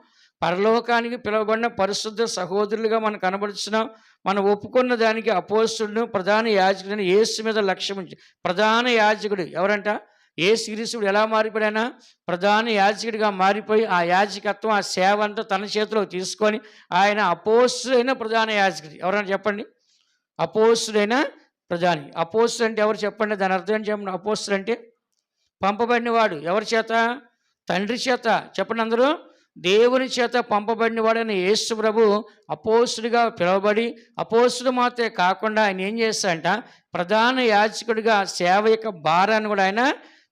పరలోకానికి పిలువబడిన పరిశుద్ధ సహోదరులుగా మనం కనబడుతున్నాం. మనం ఒప్పుకున్న దానికి అపోస్తులను ప్రధాన యాజకుడిని యేసు మీద లక్ష్యం ఉంచి. ప్రధాన యాజకుడు ఎవరంట? యేసుక్రీస్తుడు ఎలా మారిపోయానా? ప్రధాన యాజకుడిగా మారిపోయి ఆ యాజకత్వం, ఆ సేవ అంతా తన చేతిలో తీసుకొని ఆయన అపోస్తుడైన ప్రధాన యాజకుడు. ఎవరైనా చెప్పండి? అపోస్తుడైన ప్రధాని. అపోస్తుడు అంటే ఎవరు చెప్పండి? దాని అర్థం ఏంటి చెప్పండి? అపోస్తుడు అంటే పంపబడిన వాడు. ఎవరి చేత? తండ్రి చేత. చెప్పండి అందరూ. దేవుని చేత పంపబడిన వాడైన యేసు ప్రభు అపోస్తుడిగా పిలువబడి, అపోస్తుడు మాత్రమే కాకుండా ఆయన ఏం చేస్తాడంట? ప్రధాన యాజకుడిగా సేవ యొక్క భారాన్ని కూడా ఆయన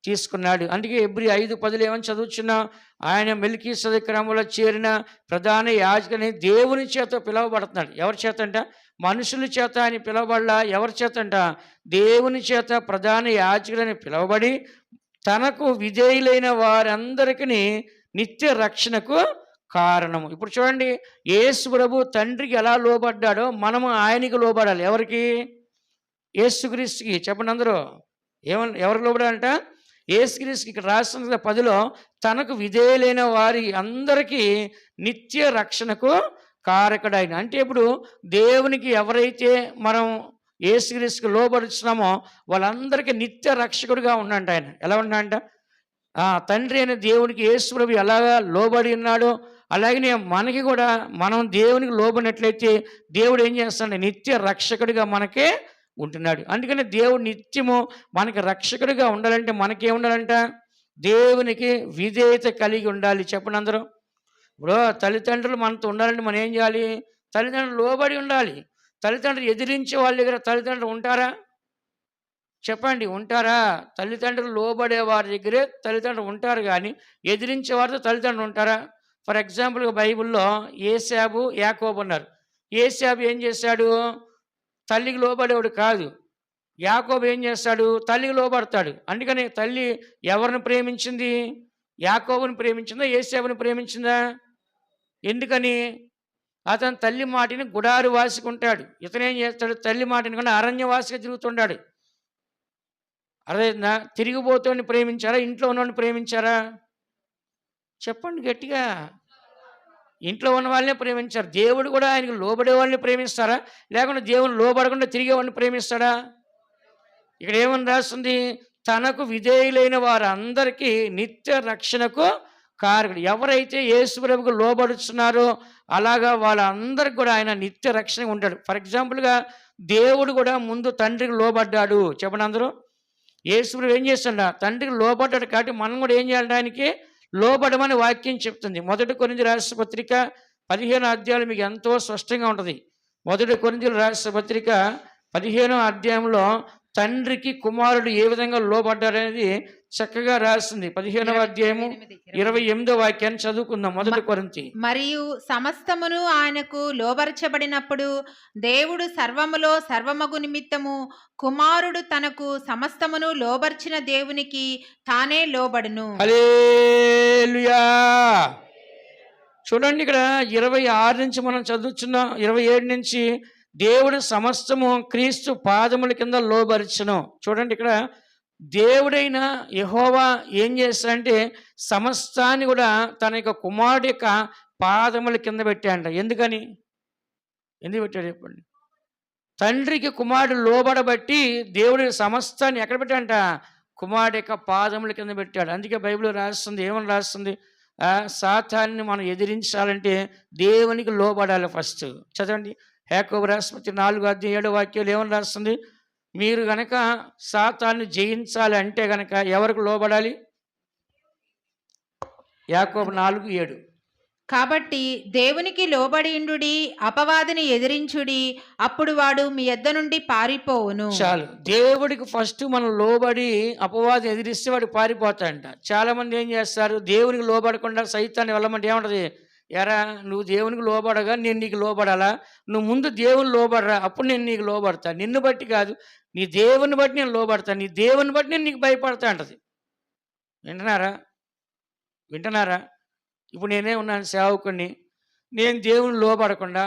తీసుకున్నాడు. అందుకే హెబ్రీ 5:10 ఏమని చదువుచున్నా? ఆయన మెల్కీసెదెకు క్రమంలో చేరిన ప్రధాన యాజకుని దేవుని చేత పిలువబడుతున్నాడు. ఎవరి చేత అంట? మనుషుల చేత ఆయన పిలువబడలా. ఎవరి చేత అంట? దేవుని చేత ప్రధాన యాజకుడని పిలువబడి తనకు విధేయులైన వారందరికీ నిత్య రక్షణకు కారణము. ఇప్పుడు చూడండి, యేసు ప్రభు తండ్రికి ఎలా లోబడ్డాడో మనము ఆయనకి లోబడాలి. ఎవరికి? యేసుక్రీస్తుకి. చెప్పండి అందరూ. ఎవరికి లోబడాలంట? యేసుక్రీస్తుకి. ఇక్కడ రాసిన 10లో తనకు విధేయులైన వారి అందరికీ నిత్య రక్షణకు కారకుడైన. అంటే ఇప్పుడు దేవునికి ఎవరైతే మనం యేసుక్రీస్తుకి లోబడుతున్నామో వాళ్ళందరికీ నిత్య రక్షకుడిగా ఉన్నాడంట ఆయన. ఎలా ఉన్నాడంట? తండ్రి అయిన దేవునికి యేసు ప్రభు ఎలాగా లోబడి ఉన్నాడో అలాగనే మనకి కూడా మనం దేవునికి లోబడినట్లయితే దేవుడు ఏం చేస్తాడు? నిత్య రక్షకుడిగా మనకే ఉంటున్నాడు. అందుకని దేవుడు నిత్యము మనకి రక్షకుడిగా ఉండాలంటే మనకేముండాలంట? దేవునికి విధేయత కలిగి ఉండాలి. చెప్పండి అందరూ. ఇప్పుడు తల్లిదండ్రులు మనతో ఉండాలంటే మనం ఏం చేయాలి? తల్లిదండ్రులు లోబడి ఉండాలి. తల్లిదండ్రులు ఎదిరించే వాళ్ళ దగ్గర తల్లిదండ్రులు ఉంటారా? చెప్పండి, ఉంటారా? తల్లిదండ్రులు లోబడే వారి దగ్గరే తల్లిదండ్రులు ఉంటారు, కానీ ఎదిరించే వారితో తల్లిదండ్రులు ఉంటారా? ఫర్ ఎగ్జాంపుల్గా బైబిల్లో ఏశాబు, యాకోబు ఉన్నారు. ఏశాబు ఏం చేశాడు? తల్లికి లోబడేవాడు కాదు. యాకోబు ఏం చేస్తాడు? తల్లికి లోబడతాడు. అందుకని తల్లి ఎవరిని ప్రేమించింది? యాకోబుని ప్రేమించిందా? ఏశాబుని ప్రేమించిందా? ఎందుకని? అతను తల్లి మాటిని గుడారు వాసుకుంటాడు. ఇతనేం చేస్తాడు? తల్లి మాటిని కూడా అరణ్యవాసిగా తిరుగుతుంటాడు. అదే తిరిగిపోతుని ప్రేమించారా? ఇంట్లో ఉన్నవాడిని ప్రేమించారా? చెప్పండి గట్టిగా. ఇంట్లో ఉన్న వాళ్ళనే ప్రేమించారు. దేవుడు కూడా ఆయనకు లోబడే వాళ్ళని ప్రేమిస్తారా? లేకుండా దేవుని లోబడకుండా తిరిగేవాడిని ప్రేమిస్తాడా? ఇక్కడ ఏమని రాస్తుంది? తనకు విధేయులైన వారందరికీ నిత్య రక్షణకు కారకుడు. ఎవరైతే యేసు ప్రభువుకు లోబడుతున్నారో అలాగా వాళ్ళందరికీ కూడా ఆయన నిత్య రక్షణ ఉంటాడు. ఫర్ ఎగ్జాంపుల్గా దేవుడు కూడా ముందు తండ్రికి లోబడ్డాడు. చెప్పండి అందరూ. యేసుప్రభు ఏం చేస్తాడు? తండ్రికి లోబడ్డాడు కాబట్టి మనం కూడా ఏం చేయాలి? ఆయనకి లోబడమని వాక్యం చెప్తుంది. 1 కొరింథీయుల రాసిన పత్రిక 15 అధ్యాయాలు మీకు ఎంతో స్పష్టంగా ఉంటుంది. 1 కొరింథీయుల రాసిన పత్రిక 15 అధ్యాయంలో తండ్రికి కుమారుడు ఏ విధంగా లోబడ్డారనేది చక్కగా రాస్తుంది. 15వ అధ్యాయము 28వ వాక్యాన్ని చదువుకుందాం. 1 కొరింథీ. మరియు సమస్తమును ఆయనకు లోబరచబడినప్పుడు దేవుడు సర్వములో సర్వమగు నిమిత్తము కుమారుడు తనకు సమస్తమును లోబర్చిన దేవునికి తానే లోబడును. హల్లెలూయా. చూడండి, ఇక్కడ 26 నుంచి మనం చదువుతున్నాం. 27 నుంచి దేవుడు సమస్తము క్రీస్తు పాదముల కింద లోబరిచెను. చూడండి, ఇక్కడ దేవుడైన యెహోవా ఏం చేస్తాడంటే సమస్తాన్ని కూడా తన యొక్క కుమారుడి యొక్క పాదముల కింద పెట్టాడంట. ఎందుకు పెట్టాడు చెప్పండి? తండ్రికి కుమారుడు లోబడబట్టి దేవుడి సమస్తాన్ని ఎక్కడ పెట్టాడంట? కుమారుడి యొక్క పాదముల కింద పెట్టాడు. అందుకే బైబిల్ రాస్తుంది, ఏమని రాస్తుంది? సాతాన్ని మనం ఎదిరించాలంటే దేవునికి లోబడాలి ఫస్ట్. చదవండి, యాకోబు రాసిన 4:7 వాక్యాలు ఏమని రాస్తుంది? మీరు గనక సాతాన్ని జయించాలి అంటే గనక ఎవరికి లోబడాలి? యాకోబు 4:7. కాబట్టి దేవునికి లోబడిండుడి, అపవాదిని ఎదిరించుడి, అప్పుడు వాడు మీ యొద్ద నుండి పారిపోవును. చాలు, దేవుడికి ఫస్ట్ మనం లోబడి అపవాదిని ఎదిరిస్తే వాడు పారిపోతాడంట. చాలా మంది ఏం చేస్తారు? దేవునికి లోబడకుండా సైతాన్ని వెళ్ళమంటే ఏమంటది? ఎరా, నువ్వు దేవునికి లోబడగా నేను నీకు లోబడాలా? నువ్వు ముందు దేవుని లోబడరా, అప్పుడు నేను నీకు లోబడతా. నిన్ను బట్టి కాదు, నీ దేవుని బట్టి నేను లోబడతా, నీ దేవుని బట్టి నేను నీకు భయపడతా అంటది. వింటున్నారా? ఇప్పుడు నేనే ఉన్నాను సేవకుడిని, నేను దేవుని లోబడకుండా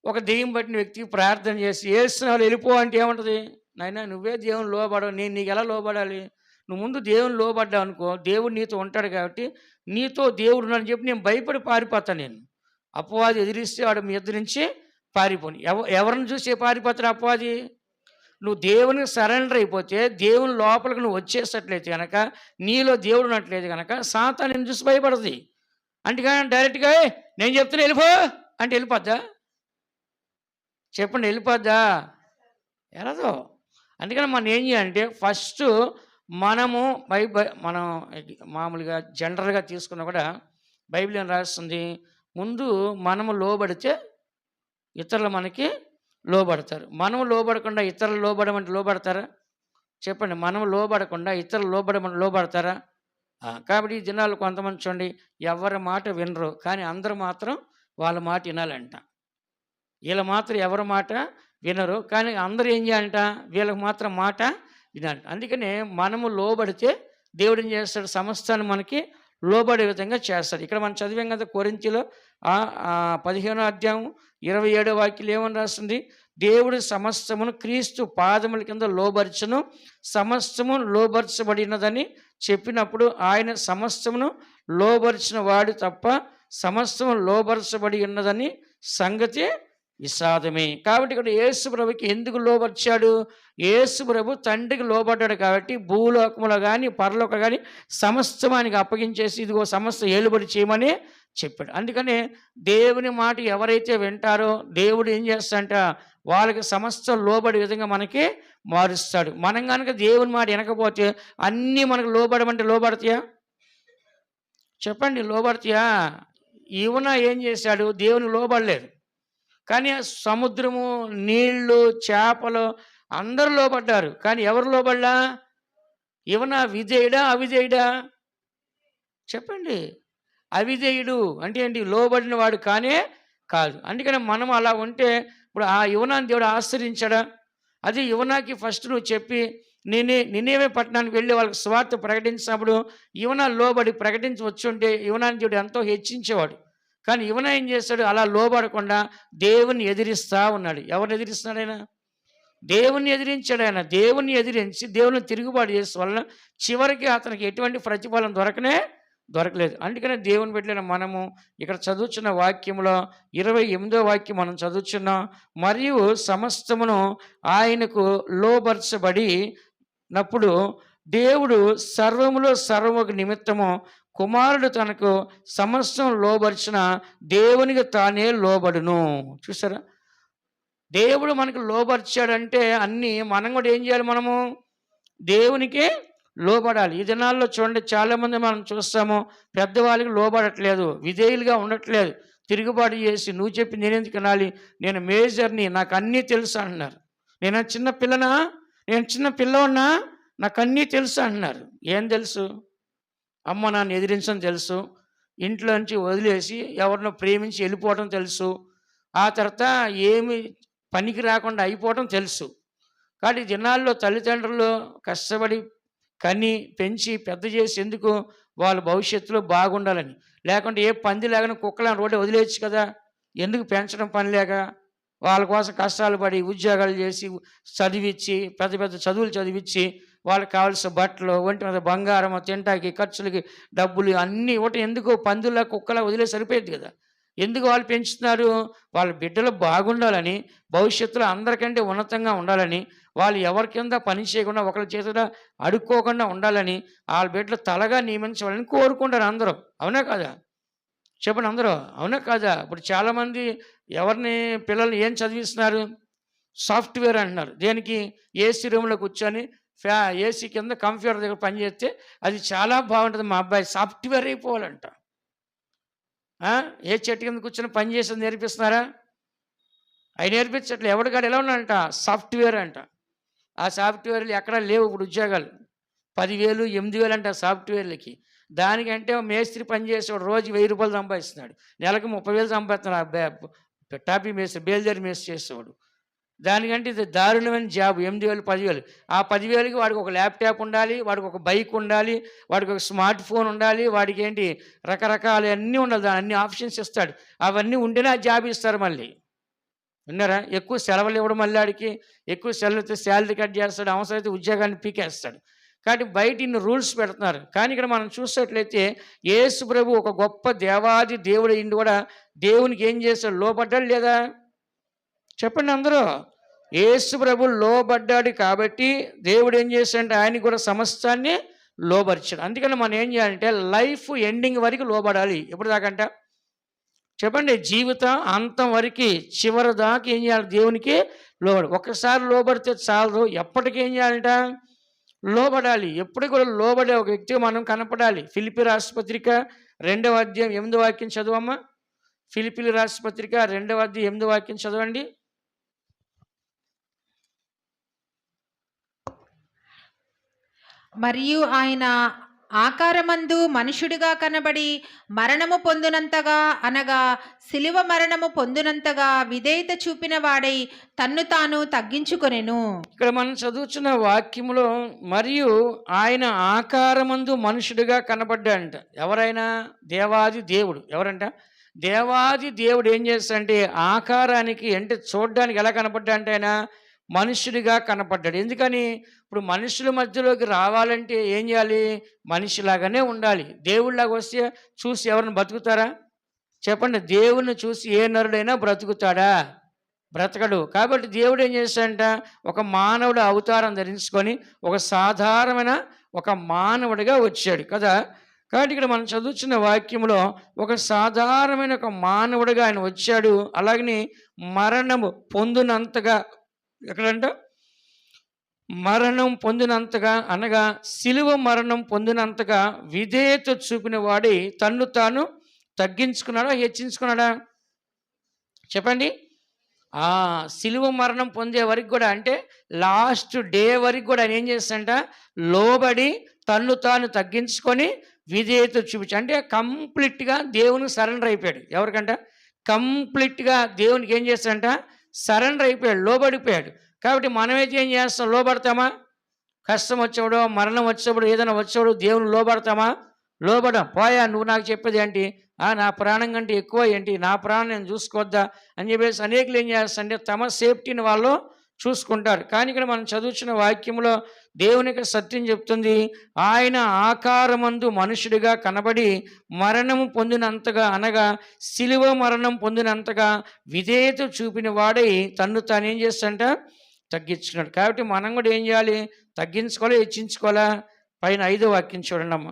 ఒక దెయ్యం పట్టిన వ్యక్తికి ప్రార్థన చేసి ఏసునాలు వెళ్ళిపో అంటే ఏముంటుంది? నాయనా, నువ్వే దేవుని లోబడవు, నేను నీకు ఎలా లోబడాలి? నువ్వు ముందు దేవుని లోబడ్డావు అనుకో, దేవుడు నీతో ఉంటాడు కాబట్టి నీతో దేవుడు అని చెప్పి నేను భయపడి పారిపోతాను. నేను అపవాది ఎదిరిస్తే వాడు మీ ఎదురు నుంచి పారిపోని. ఎవరిని చూసి పారిపోతాడు అపవాది? నువ్వు దేవునికి సరెండర్ అయిపోతే, దేవుని లోపలికి నువ్వు వచ్చేసట్లయితే కనుక, నీలో దేవుడు ఉన్నట్లేదు కనుక సాతాను నిన్ను చూసి భయపడుతుంది. అందుకని డైరెక్ట్గా నేను చెప్తున్నా వెళ్ళిపో అంటే వెళ్ళిపోద్దా? చెప్పండి, వెళ్ళిపోద్దా? ఎలాదో. అందుకని మనం ఏం చేయాలంటే ఫస్ట్ మనం మనం మామూలుగా జనరల్గా తీసుకున్నా కూడా బైబిల్ ఏం రాస్తుంది? ముందు మనము లోబడితే ఇతరులు మనకి లోబడతారు. మనము లోబడకుండా ఇతరులు లోబడమంటే లోబడతారా? చెప్పండి, మనం లోబడకుండా ఇతరులు లోబడతారా? కాబట్టి ఈ దినాలు కొంతమంది చూడండి, ఎవరి మాట వినరు, కానీ అందరూ మాత్రం వాళ్ళ మాట వినాలంట. వీళ్ళ మాత్రం ఎవరి మాట వినరు, కానీ అందరూ ఏం చేయాలంట? వీళ్ళకి మాత్రం మాట వినాలంట. అందుకనే మనము లోబడితే దేవుడు ఏం చేస్తాడు? సమస్తాన్ని మనకి లోబడే విధంగా చేస్తాడు. ఇక్కడ మనం చదివాం కదా, కొరింథీలో 15వ అధ్యాయం 27వ వాక్యం ఏమని రాస్తుంది? దేవుడు సమస్తమును క్రీస్తు పాదముల కింద లోబర్చును, సమస్తము లోబర్చబడినదని చెప్పినప్పుడు ఆయన సమస్తమును లోబరిచిన వాడు తప్ప సమస్తము లోబరచబడి ఉన్నదని సంగతి విషాదమే. కాబట్టి ఇక్కడ యేసు ప్రభుకి ఎందుకు లోబర్చాడు? యేసు ప్రభు తండ్రికి లోబడ్డాడు కాబట్టి భూలోకములో కానీ పరలోకం కానీ సమస్తం ఆయనకి అప్పగించేసి ఇదిగో సమస్త ఏలుబడి చేయమని చెప్పాడు. అందుకనే దేవుని మాట ఎవరైతే వింటారో దేవుడు ఏం చేస్తాడంట? వాళ్ళకి సమస్తం లోబడి విధంగా మనకి మారుస్తాడు. మనం కనుక దేవుని మాట వినకపోతే అన్నీ మనకు లోబడమంటే లోబడతాయా? చెప్పండి, లోబడతాయా? ఈవన ఏం చేశాడు? దేవుని లోబడలేదు, కానీ సముద్రము, నీళ్లు, చేపలు అందరూ లోబడ్డారు, కానీ ఎవరు లోబడ్డా? ఈవన విధేయుడా అవిధేయుడా? చెప్పండి. అవిధేయుడు అంటే ఏంటి? లోబడిన వాడు కానే కాదు. అందుకని మనం అలా ఉంటే ఇప్పుడు ఆ యువనాన్ని దేవుడు ఆశ్రయించాడా? అది యువనాకి ఫస్ట్ నువ్వు చెప్పి నినేవే పట్టణానికి వెళ్ళి వాళ్ళకి స్వార్థ ప్రకటించినప్పుడు యువన లోబడి ప్రకటించి వచ్చి ఉంటే యువనాన్ని దేవుడు ఎంతో హెచ్చించేవాడు. కానీ యువన ఏం చేస్తాడు? అలా లోబడకుండా దేవుని ఎదిరిస్తూ ఉన్నాడు. ఎవరిని ఎదిరిస్తున్నాడు ఆయన? దేవుణ్ణి ఎదిరించాడు ఆయన. దేవుణ్ణి ఎదిరించి దేవుని తిరుగుబాటు చేసే వలన చివరికి అతనికి ఎటువంటి ప్రతిఫలం దొరకలేదు. అందుకనే దేవుని బిడ్డలైన మనము ఇక్కడ చదువుతున్న వాక్యంలో 28వ వాక్యం మనం చదువుతున్నాం. మరియు సమస్తమును ఆయనకు లోబర్చబడినప్పుడు దేవుడు సర్వములో సర్వము నిమిత్తము కుమారుడు తనకు సమస్తం లోబర్చిన దేవునికి తానే లోబడును. చూసారా? దేవుడు మనకు లోబర్చాడంటే అన్నీ మనం కూడా ఏం చేయాలి? మనము దేవునికే లోబడాలి. ఈ దినాల్లో చూడండి, చాలామంది మనం చూస్తాము, పెద్దవాళ్ళకి లోబడట్లేదు, విధేయులుగా ఉండట్లేదు, తిరుగుబాటు చేసి నువ్వు చెప్పి నేనెందుకు వినాలి, నేను మేజర్ని, నాకు అన్నీ తెలుసు అంటున్నారు. నేను చిన్న పిల్లనా, నేను చిన్న పిల్లవాడినా, నాకు అన్నీ తెలుసు అంటున్నారు. ఏం తెలుసు? అమ్మ నాన్న ఎదిరించడం తెలుసు, ఇంట్లో నుంచి వదిలేసి ఎవరినో ప్రేమించి వెళ్ళిపోవడం తెలుసు, ఆ తర్వాత ఏమి పనికి రాకుండా అయిపోవడం తెలుసు. కాబట్టి ఈ దినాల్లో తల్లిదండ్రులు కష్టపడి కని పెంచి పెద్ద చేసి ఎందుకు, వాళ్ళ భవిష్యత్తులో బాగుండాలని. లేకుంటే ఏ పంది లేకుండా కుక్కలను రోడ్డు వదిలేయచ్చు కదా, ఎందుకు పెంచడం పని లేక? వాళ్ళ కోసం కష్టాలు పడి ఉద్యోగాలు చేసి చదివించి పెద్ద పెద్ద చదువులు చదివించి వాళ్ళకి కావాల్సిన బట్టలు, ఒంటి మీద బంగారం, తింటాకి ఖర్చులకి డబ్బులు అన్నీ ఇవ్వటం ఎందుకు? పందుల్లా కుక్కలా వదిలే సరిపోయేది కదా. ఎందుకు వాళ్ళు పెంచుతున్నారు? వాళ్ళ బిడ్డలు బాగుండాలని, భవిష్యత్తులో అందరికంటే ఉన్నతంగా ఉండాలని, వాళ్ళు ఎవరి కింద పని చేయకుండా ఒకరి చేతుల అడుక్కోకుండా ఉండాలని, వాళ్ళ బిడ్డలు తలగా నియమించాలని కోరుకుంటారు అందరూ. అవునా కాదా? చెప్పండి అందరూ. అవునా కాదా? ఇప్పుడు చాలామంది ఎవరిని పిల్లల్ని ఏం చదివిస్తున్నారు? సాఫ్ట్‌వేర్ అంటున్నారు. దేనికి? ఏసీ రూమ్‌లో కూర్చొని ఏసీ కింద కంప్యూటర్ దగ్గర పనిచేస్తే అది చాలా బాగుంటుంది, మా అబ్బాయి సాఫ్ట్‌వేర్ అయిపోవాలంట. ఏ చెట్టు కింద కూర్చొని పని చేసేది నేర్పిస్తున్నారా? అవి నేర్పించట్లే. ఎవడికాడు ఎలా ఉన్నాడంట? సాఫ్ట్‌వేర్ అంట. ఆ సాఫ్ట్‌వేర్‌లు ఎక్కడా లేవు ఇప్పుడు ఉద్యోగాలు. 10,000, 8,000 అంట సాఫ్ట్‌వేర్‌లకి. దానికంటే మేస్త్రి పని చేసేవాడు రోజు ₹1000 సంపాదిస్తున్నాడు. నెలకు 30,000 సంపాదిస్తున్నాడు. టాపీ మేస్త్రి, బేల్దారి మేస్త్రి చేసేవాడు. దానికంటే ఇది దారుణమైన జాబ్. 8,000, 10,000. ఆ 10,000కి వాడికి ఒక ల్యాప్‌టాప్ ఉండాలి, వాడికి ఒక బైక్ ఉండాలి, వాడికి ఒక స్మార్ట్ ఫోన్ ఉండాలి, వాడికి ఏంటి రకరకాలు అన్నీ ఉండాలి. దాని అన్ని ఆప్షన్స్ ఇస్తాడు. అవన్నీ ఉంటేనే ఆ జాబ్ ఇస్తారు మళ్ళీ. విన్నారా? ఎక్కువ సెలవులు ఇవ్వడం, మళ్ళీ ఆడికి ఎక్కువ సెలవు ఇస్తే శాలరీ కట్ చేస్తాడు, అవసరమైతే ఉద్యోగాన్ని పీకేస్తాడు. కాబట్టి బయట ఇన్ని రూల్స్ పెడుతున్నారు. కానీ ఇక్కడ మనం చూసినట్లయితే యేసు ప్రభు ఒక గొప్ప దేవాది దేవుడు అయ్యుండి కూడా దేవునికి ఏం చేశాడు? లోబడ్డాడు లేదా? చెప్పండి అందరూ. యేసు ప్రభు లోబడ్డాడు కాబట్టి దేవుడు ఏం చేశాడంటే ఆయనకి కూడా సమస్తాన్ని లోబరిచాడు. అందుకని మనం ఏం చేయాలంటే లైఫ్ ఎండింగ్ వరకు లోబడాలి. ఎప్పుడు దాకంట? చెప్పండి. జీవితం అంతం వరకు, చివరి దాకా ఏం చేయాలి? దేవునికి లోబడి. ఒక్కసారి లోబడితే చాలదు, ఎప్పటికీ ఏం చేయాలంట? లోబడాలి. ఎప్పుడు కూడా లోబడే ఒక వ్యక్తిగా మనం కనపడాలి. ఫిలిప్పీ రాసిన పత్రిక 2వ అధ్యాయం 8వ వాక్యం చదవమ్మా. ఫిలిప్పీలు రాసిన పత్రిక 2వ అధ్యాయం 8వ వాక్యం చదవండి. మరియు ఆయన ఆకారమందు మనుషుడిగా కనబడి మరణము పొందునంతగా, అనగా శిలువ మరణము పొందునంతగా విధేయత చూపిన వాడై తన్ను తాను తగ్గించుకొనెను. ఇక్కడ మనం చదువుతున్న వాక్యములో మరియు ఆయన ఆకారమందు మనుషుడిగా కనబడ్డాడంట. ఎవరైనా? దేవాది దేవుడు. ఎవరంట? దేవాది దేవుడు ఏం చేస్తాడంటే ఆకారానికి, అంటే చూడడానికి ఎలా కనపడ్డాడంటే ఆయన మనుషుడిగా కనపడ్డాడు. ఎందుకని? ఇప్పుడు మనుషుల మధ్యలోకి రావాలంటే ఏం చేయాలి? మనిషిలాగానే ఉండాలి. దేవుడిలాగా వస్తే చూసి ఎవరిని బతుకుతారా? చెప్పండి. దేవుణ్ణి చూసి ఏ నరుడైనా బ్రతుకుతాడా? బ్రతకడు. కాబట్టి దేవుడు ఏం చేశాడంట, ఒక మానవుడు అవతారం ధరించుకొని ఒక సాధారణమైన ఒక మానవుడిగా వచ్చాడు కదా. కాబట్టి ఇక్కడ మనం చదువుతున్న వాక్యంలో ఒక సాధారణమైన ఒక మానవుడిగా ఆయన వచ్చాడు. అలాగని మరణము పొందినంతగా, ఎక్కడంట? మరణం పొందినంతగా, అనగా శిలువ మరణం పొందినంతగా విధేయత చూపిన వాడి తన్ను తాను తగ్గించుకున్నాడా, హెచ్చించుకున్నాడా? చెప్పండి. శిలువ మరణం పొందే వరకు కూడా, అంటే లాస్ట్ డే వరకు కూడా ఆయన ఏం చేస్తాడంట? లోబడి తన్ను తాను తగ్గించుకొని విధేయత చూపించి, అంటే కంప్లీట్గా దేవునికి సరెండర్ అయిపోయాడు. ఎవరికంట? కంప్లీట్గా దేవునికి ఏం చేస్తాడంట? సరెండర్ అయిపోయాడు, లోబడిపోయాడు. కాబట్టి మనమైతే ఏం చేస్తాం? లోబడతామా? కష్టం వచ్చేవాడు, మరణం వచ్చేవాడు, ఏదైనా వచ్చేవాడు దేవుని లోబడతామా? లోబడం. పోయా, నువ్వు నాకు చెప్పేది ఏంటి? నా ప్రాణం కంటే ఎక్కువ ఏంటి? నా ప్రాణం నేను చూసుకోవద్దా అని చెప్పేసి అనేకులు ఏం చేస్తారంటే తమ సేఫ్టీని వాళ్ళు చూసుకుంటారు. కానీ ఇక్కడ మనం చదువుతున్న వాక్యంలో దేవునికి సత్యం చెప్తుంది. ఆయన ఆకారమందు మనుషుడిగా కనబడి మరణము పొందినంతగా, అనగా శిలువ మరణం పొందినంతగా విధేయత చూపిన వాడై తన్ను తాను ఏం చేస్తాడంట? తగ్గించుకున్నాడు. కాబట్టి మనం కూడా ఏం చేయాలి? తగ్గించుకోవాలా, హెచ్చించుకోవాలా? పైన 5వ వాక్యం చూడండి అమ్మ.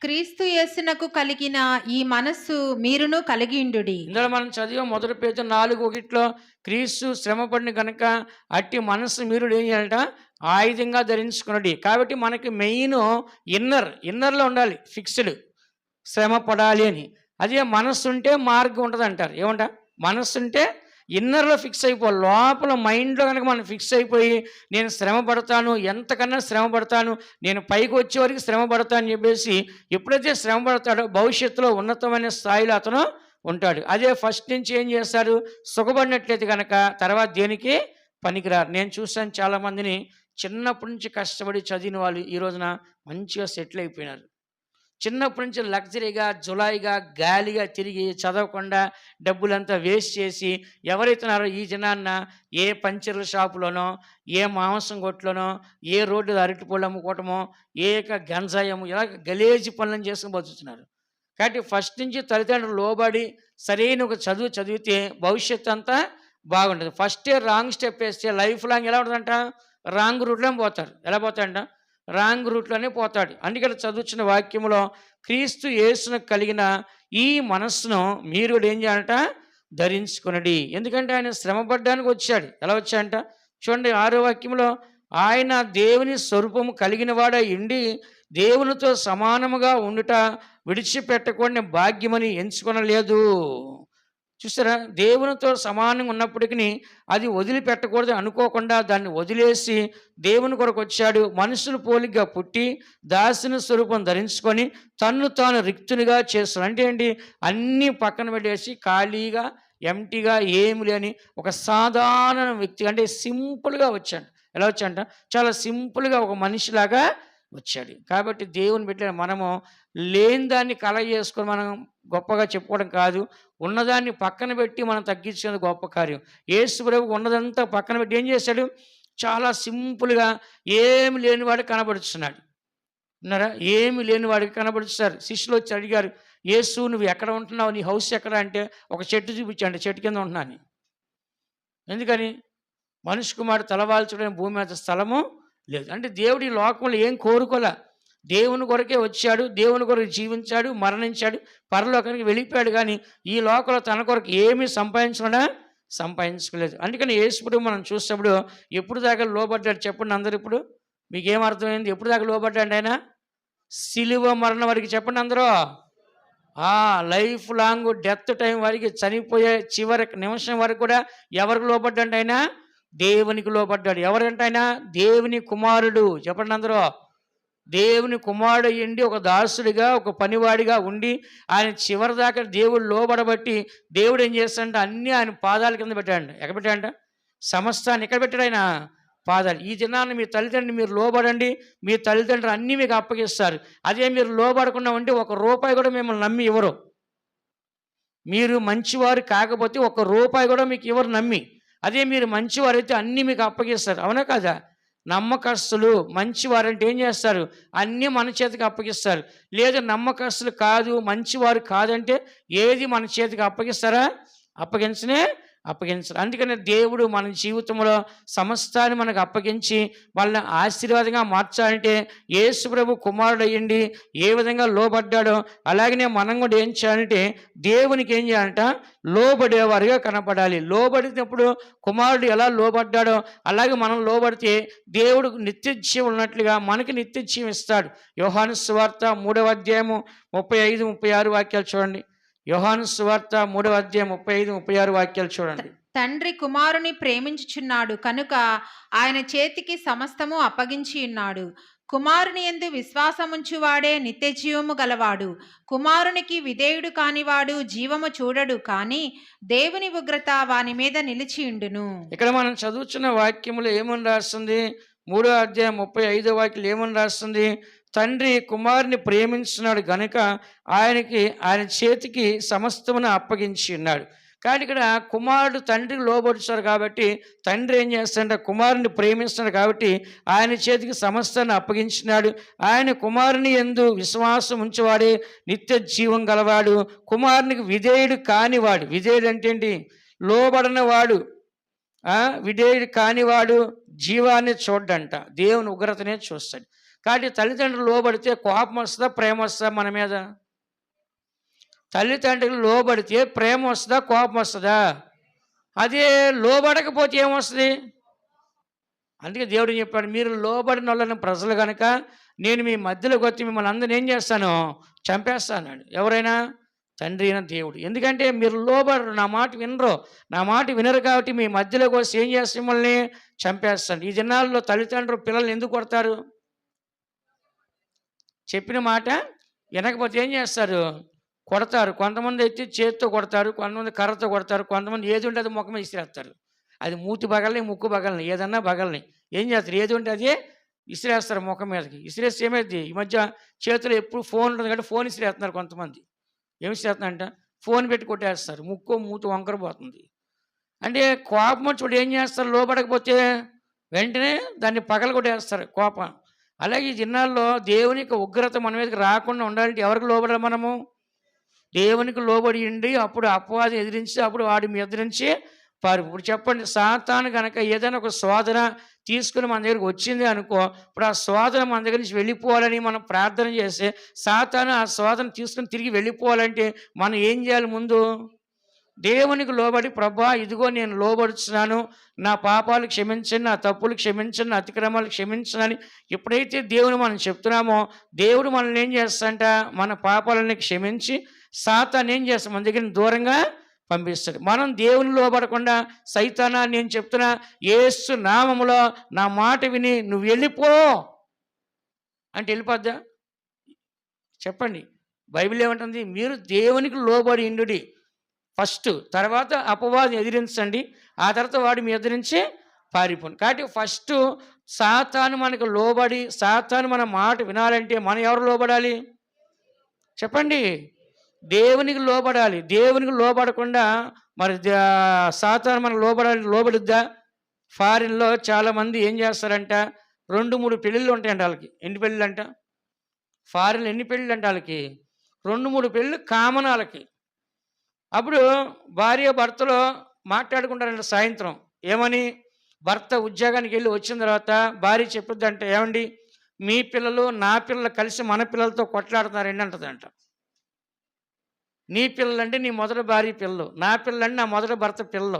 క్రీస్తు యేసునకు కలిగిన ఈ మనస్సు మీరును కలిగిండుడి. ఇందులో మనం చదివాం మొదటి పేతురు 4:1 క్రీస్తు శ్రమపడిన కనుక అట్టి మనస్సు మీరు ఏం చేయాలట, ఆయుధంగా ధరించుకున్నది. కాబట్టి మనకి మెయిన్ ఇన్నర్లో ఉండాలి, ఫిక్స్డ్ శ్రమ పడాలి అని. అదే మనస్సు ఉంటే మార్గం ఉంటుంది అంటారు. ఏమంట, మనస్సు ఉంటే ఇన్నర్లో ఫిక్స్ అయిపోవాలి. లోపల మైండ్లో కనుక మనం ఫిక్స్ అయిపోయి నేను శ్రమ పడతాను, ఎంతకన్నా శ్రమ పడతాను, నేను పైకి వచ్చే వరకు శ్రమ పడతాను అని చెప్పేసి ఎప్పుడైతే శ్రమ పడతాడో భవిష్యత్తులో ఉన్నతమైన స్థాయిలో అతను ఉంటాడు. అదే ఫస్ట్ నుంచి ఏం చేస్తారు, సుఖపడినట్లయితే కనుక తర్వాత దేనికి పనికిరారు. నేను చూసాను చాలామందిని చిన్నప్పటి నుంచి కష్టపడి చదివిన వాళ్ళు ఈ రోజున మంచిగా సెటిల్ అయిపోయినారు. చిన్నప్పటి నుంచి లగ్జరీగా జులాయిగా గాలిగా తిరిగి చదవకుండా డబ్బులంతా వేస్ట్ చేసి ఎవరైతున్నారో ఈ జనాన్న ఏ పంచర్ల షాపులోనో, ఏ మాంసం కొట్లోనో, ఏ రోడ్డు అరటిపళ్ళు అమ్ముకోవటమో, ఏ గంజాయము, ఇలా గలేజీ పనులను చేసుకుని బతుకుతున్నారు. కాబట్టి ఫస్ట్ నుంచి తల్లిదండ్రులు లోబడి సరైన ఒక చదువు చదివితే భవిష్యత్తు అంతా బాగుంటుంది. ఫస్టే రాంగ్ స్టెప్ వేస్తే లైఫ్ లాంగ్ ఎలా ఉంటుందంట, రాంగ్ రూట్లోనే పోతారు. ఎలా పోతాడంట, రాంగ్ రూట్లోనే పోతాడు. అందుకని చదువుతున్న వాక్యంలో క్రీస్తు యేసునకు కలిగిన ఈ మనస్సును మీరు ఏం చేయాలంట, ధరించుకునడి. ఎందుకంటే ఆయన శ్రమపడడానికి వచ్చాడు. ఎలా వచ్చాడంట చూడండి, 6వ వాక్యంలో ఆయన దేవుని స్వరూపము కలిగిన వాడై ఉండి దేవునితో సమానముగా ఉండుట విడిచిపెట్టకూడని భాగ్యమని ఎంచుకొనలేదు. చూసారా, దేవునితో సమానంగా ఉన్నప్పటికీ అది వదిలిపెట్టకూడదు అనుకోకుండా దాన్ని వదిలేసి దేవుని కొరకు వచ్చాడు. మనుషుల పోలికగా పుట్టి దాసుని స్వరూపం ధరించుకొని తన్ను తాను రిక్తునిగా చేస్తాడు. అంటే ఏంటి, అన్నీ పక్కన పెట్టేసి ఖాళీగా ఎంటీగా ఏమి లేని ఒక సాధారణ వ్యక్తి, అంటే సింపుల్గా వచ్చాడు. ఎలా వచ్చాడంట, చాలా సింపుల్గా ఒక మనిషిలాగా వచ్చాడు. కాబట్టి దేవుని బిడ్డ మనము లేని దాన్ని కలగ చేసుకొని మనం గొప్పగా చెప్పుకోవడం కాదు, ఉన్నదాన్ని పక్కన పెట్టి మనం తగ్గించేది గొప్ప కార్యం. యేసు ప్రభువు ఉన్నదంతా పక్కన పెట్టి ఏం చేశాడు, చాలా సింపుల్గా ఏమి లేనివాడు కనబడుతున్నాడు. ఉన్నారా, ఏమి లేనివాడికి కనబడుతున్నారు. శిష్యులు వచ్చి అడిగారు, యేసు నువ్వు ఎక్కడ ఉంటున్నావు, నీ హౌస్ ఎక్కడ అంటే ఒక చెట్టు చూపించండి, చెట్టు కింద ఉంటున్నాను. ఎందుకని, మనిషి కుమారుడు తలవాల్చడానికి భూమి మీద స్థలము లేదు. అంటే దేవుడు ఈ లోకంలో ఏం కోరుకోలే, దేవుని కొరకే వచ్చాడు, దేవుని కొరకు జీవించాడు, మరణించాడు, పరలోకానికి వెళ్ళిపోయాడు. కానీ ఈ లోకంలో తన కొరకు ఏమీ సంపాదించుకోలేదు. అందుకని యేసుప్రభువు మనం చూసినప్పుడు ఎప్పుడు దాకా లోబడ్డాడు చెప్పండి అందరు. ఇప్పుడు మీకేం అర్థమైంది, ఎప్పుడు దాకా లోబడ్డాడు ఆయన, సిలువ మరణం వరకు చెప్పండి అందరూ. లైఫ్ లాంగ్ డెత్ టైం వరకు, చనిపోయే చివరి నిమిషం వరకు కూడా ఎవరికి లోబడ్డాడు ఆయన, దేవునికి లోబడ్డాడు. ఎవరంటే ఆయన దేవుని కుమారుడు. చెప్పండి అందరూ, దేవుని కుమారుడు అయ్యండి ఒక దాసుడిగా ఒక పనివాడిగా ఉండి ఆయన చివరి దాకా దేవుడు లోబడబట్టి దేవుడు ఏం చేస్తాడంటే అన్నీ ఆయన పాదాల కింద పెట్టాడంట. ఎక్కడ పెట్టాడంట, సమస్తాన్ని ఎక్కడ పెట్టాడు ఆయన, పాదాలు. ఈ దినాన్ని మీ తల్లిదండ్రులు మీరు లోబడండి, మీ తల్లిదండ్రులు అన్నీ మీకు అప్పగిస్తారు. అదే మీరు లోబడకుండా ఉంటే ₹1 కూడా మిమ్మల్ని నమ్మి ఇవ్వరు. మీరు మంచివారు కాకపోతే ₹1 కూడా మీకు ఇవ్వరు నమ్మి. అదే మీరు మంచివారైతే అన్నీ మీకు అప్పగిస్తారు. అవునా కాదా, నమ్మకస్తులు మంచివారంటే ఏం చేస్తారు, అన్నీ మన చేతికి అప్పగిస్తారు. లేదు నమ్మకస్తులు కాదు, మంచివారు కాదంటే ఏది మన చేతికి అప్పగిస్తారా, అప్పగించరు. అందుకని దేవుడు మన జీవితంలో సమస్తాన్ని మనకు అప్పగించి వాళ్ళని ఆశీర్వాదంగా మార్చాలంటే యేసు ప్రభు కుమారుడు అయ్యండి ఏ విధంగా లోబడ్డాడో అలాగనే మనం కూడా ఏం చేయాలంటే దేవునికి ఏం చేయాలంట, లోబడేవారుగా కనపడాలి. లోబడినప్పుడు కుమారుడు ఎలా లోబడ్డాడో అలాగే మనం లోబడితే దేవుడు నిత్యజీవం ఉన్నట్లుగా మనకి నిత్యజీవం ఇస్తాడు. యోహాను సువార్త 3వ అధ్యాయము 35-36 వాక్యాలు చూడండి. యోహాను సువార్త 3వ అధ్యాయం 35-36 వాక్యాలు చూడండి. తండ్రి కుమారుని ప్రేమించుచున్నాడు కనుక ఆయన చేతికి సమస్తము అప్పగించి ఉన్నాడు. కుమారుని యందు విశ్వాసముంచువాడే నిత్య జీవము గలవాడు. కుమారునికి విధేయుడు కానివాడు జీవము చూడడు, కానీ దేవుని ఉగ్రత వాని మీద నిలిచియుండును. ఇక్కడ మనం చదువుతున్న వాక్యములు ఏమని రాస్తుంది, 3వ అధ్యాయం 35వ వాక్యం ఏమని రాస్తుంది, తండ్రి కుమారుని ప్రేమించున్నాడు గనుక ఆయన చేతికి సమస్తమును అప్పగించి ఉన్నాడు. కానీ ఇక్కడ కుమారుడు తండ్రికి లోబడుతారు కాబట్టి తండ్రి ఏం చేస్తాడంటే కుమారుని ప్రేమిస్తున్నాడు కాబట్టి ఆయన చేతికి సమస్తాన్ని అప్పగించినాడు. ఆయన కుమారుని యందు విశ్వాసం ఉంచేవాడే నిత్య జీవం గలవాడు. కుమారునికి విధేయుడు కానివాడు, విధేయుడు అంటే ఏంటి, లోబడిన వాడు, విధేయుడు కానివాడు జీవాన్ని చూడ్డంట, దేవుని ఉగ్రతనే చూస్తాడు. కాబట్టి తల్లిదండ్రులు లోబడితే కోపం వస్తుందా, ప్రేమ వస్తుందా మన మీద? తల్లిదండ్రులు లోబడితే ప్రేమ వస్తుందా, కోపం వస్తుందా? అదే లోబడకపోతే ఏమొస్తుంది? అందుకే దేవుడు చెప్పాడు, మీరు లోబడిన వాళ్ళని ప్రజలు కనుక నేను మీ మధ్యలోకి వచ్చి మిమ్మల్ని అందరిని ఏం చేస్తాను? చంపేస్తాను. ఎవరైనా? తండ్రి అయిన దేవుడు. ఎందుకంటే మీరు లోబడరు, నా మాట వినరు. నా మాట వినరు కాబట్టి మీ మధ్యలోకి వచ్చి ఏం చేస్తే మిమ్మల్ని చంపేస్తాను. ఈ దినాల్లో తల్లిదండ్రులు పిల్లల్ని ఎందుకు కొడతారు? చెప్పిన మాట వినకపోతే ఏం చేస్తారు? కొడతారు. కొంతమంది అయితే చేతితో కొడతారు, కొంతమంది కర్రతో కొడతారు, కొంతమంది ఏది ఉంటే అది ముఖం ఇసిరేస్తారు. అది మూతి బగల్ని, ముక్కు బగల్ని, ఏదన్నా బగల్ని ఏం చేస్తారు? ఏది ఉంటే అదే ఇసిరేస్తారు ముఖం మీదకి. ఇసిరేస్తే ఏమైంది? ఈ మధ్య చేతిలో ఎప్పుడు ఫోన్ ఉంటుంది కాబట్టి ఫోన్ ఇసిరేస్తున్నారు కొంతమంది. ఏమి ఇసిరేస్తున్నారంట? ఫోన్ పెట్టి కొట్టేస్తారు. ముక్కు మూతి వంకర పోతుంది. అంటే కోపం వచ్చి ఏం చేస్తారు? లోబడకపోతే వెంటనే దాన్ని పగల కొట్టేస్తారు కోపం. అలాగే ఈ దినాల్లో దేవుని యొక్క ఉగ్రత మన మీదకి రాకుండా ఉండాలంటే ఎవరికి లోబడాలి మనము? దేవునికి లోబడి ఉండి అప్పుడు అపవాది ఎదిరించి అప్పుడు వాడి ఎదిరించి ఇప్పుడు చెప్పండి, సాతాను కనుక ఏదైనా ఒక శోధన తీసుకుని మన దగ్గరికి వచ్చింది అనుకో, ఇప్పుడు ఆ శోధన మన దగ్గర నుంచి వెళ్ళిపోవాలని మనం ప్రార్థన చేస్తే సాతాను ఆ శోధన తీసుకుని తిరిగి వెళ్ళిపోవాలంటే మనం ఏం చేయాలి? ముందు దేవునికి లోబడి, ప్రభా ఇదిగో నేను లోబడుచున్నాను, నా పాపాలు క్షమించండి, నా తప్పులు క్షమించండి, నా అతిక్రమాలు క్షమించని ఎప్పుడైతే దేవుని మనం చెప్తున్నామో దేవుడు మనల్ని ఏం చేస్తాడంట? మన పాపాలని క్షమించి సాతాను ఏం చేస్తాం? మన దగ్గర దూరంగా పంపిస్తాడు. మనం దేవుని లోబడకుండా సైతానా నేను చెప్తున్నా యేసు నామములో నా మాట విని నువ్వు వెళ్ళిపో అంటే వెళ్ళిపోద్దా? చెప్పండి. బైబిల్ ఏమంటుంది? మీరు దేవునికి లోబడి ఇండుడి ఫస్ట్, తర్వాత అపవాదిని ఎదిరించండి, ఆ తర్వాత వాడు మీ ఎదిరించి పారిపోండి. కాబట్టి ఫస్ట్ సాతాను మనకు లోబడి సాతాను మన మాట వినాలంటే మనం ఎవరు లోబడాలి? చెప్పండి. దేవునికి లోబడాలి. దేవునికి లోబడకుండా మరి సాతాను మనం లోబడుద్దా? ఫారిన్లో చాలామంది ఏం చేస్తారంట, 2-3 పెళ్ళిళ్ళు ఉంటాయంట వాళ్ళకి. ఎన్ని పెళ్ళిళ్ళు అంట? ఫారిన్లో ఎన్ని పెళ్ళిళ్ళు అంట వాళ్ళకి? 2-3 పెళ్ళిళ్ళు కామన్ వాళ్ళకి. అప్పుడు భార్య భర్తలో మాట్లాడుకుంటారంట సాయంత్రం. ఏమని? భర్త ఉద్యోగానికి వెళ్ళి వచ్చిన తర్వాత భార్య చెప్పుద్దంట, ఏమండి మీ పిల్లలు నా పిల్లలు కలిసి మన పిల్లలతో కొట్లాడుతున్నారండి అంటదంట. నీ పిల్లలంటే నీ మొదటి భార్య పిల్లలు, నా పిల్లలంటే నా మొదటి భర్త పిల్లలు.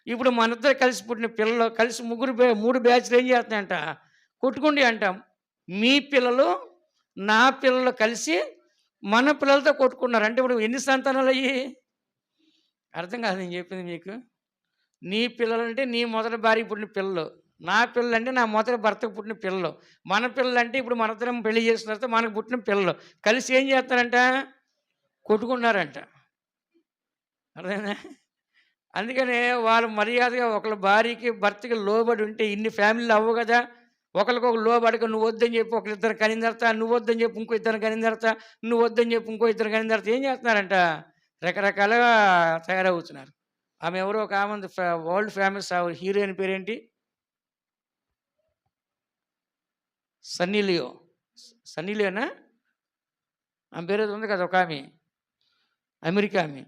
ఇప్పుడు మన ఇద్దరు కలిసి పుట్టిన పిల్లలు కలిసి 3 బ్యాచ్లు ఏం చేస్తున్నాయంట? కొట్టుకుండి అంట. మీ పిల్లలు నా పిల్లలు కలిసి మన పిల్లలతో కొట్టుకున్నారు. అంటే ఇప్పుడు ఎన్ని సంతానాలు అయ్యి? అర్థం కాదు నేను చెప్పింది మీకు. నీ పిల్లలంటే నీ మొదటి భార్యకి పుట్టిన పిల్లలు, నా పిల్లలంటే నా మొదటి భర్తకు పుట్టిన పిల్లలు, మన పిల్లలంటే ఇప్పుడు మన ఇద్దరం పెళ్లి చేసిన తర్వాత మనకు పుట్టిన పిల్లలు కలిసి ఏం చేస్తారంట? కొట్టుకున్నారంట. అర్థమైందా? అందుకనే వాళ్ళు మర్యాదగా ఒకళ్ళ భార్యకి భర్తకి లోబడి ఉంటే ఇన్ని ఫ్యామిలీలు అవ్వు కదా. ఒకరికొకరు లోబడక నువ్వు వద్దని చెప్పి ఒకరిద్దరు కనిన తర్వాత నువ్వు వద్దని చెప్పి ఇంకో ఇద్దరు కనిన తర్వాత నువ్వు వద్దని చెప్పి ఇంకో ఇద్దరు కనిన తర్వాత ఏం చేస్తున్నారంట? రకరకాలుగా తయారవుతున్నారు. ఆమె ఎవరో ఒక ఆమె వరల్డ్ ఫేమస్ హీరోయిన్ పేరేంటి? సన్నీ లియోనా? ఆమె పేరు ఉంది కదా ఒక ఆమె, అమెరికా ఆమె.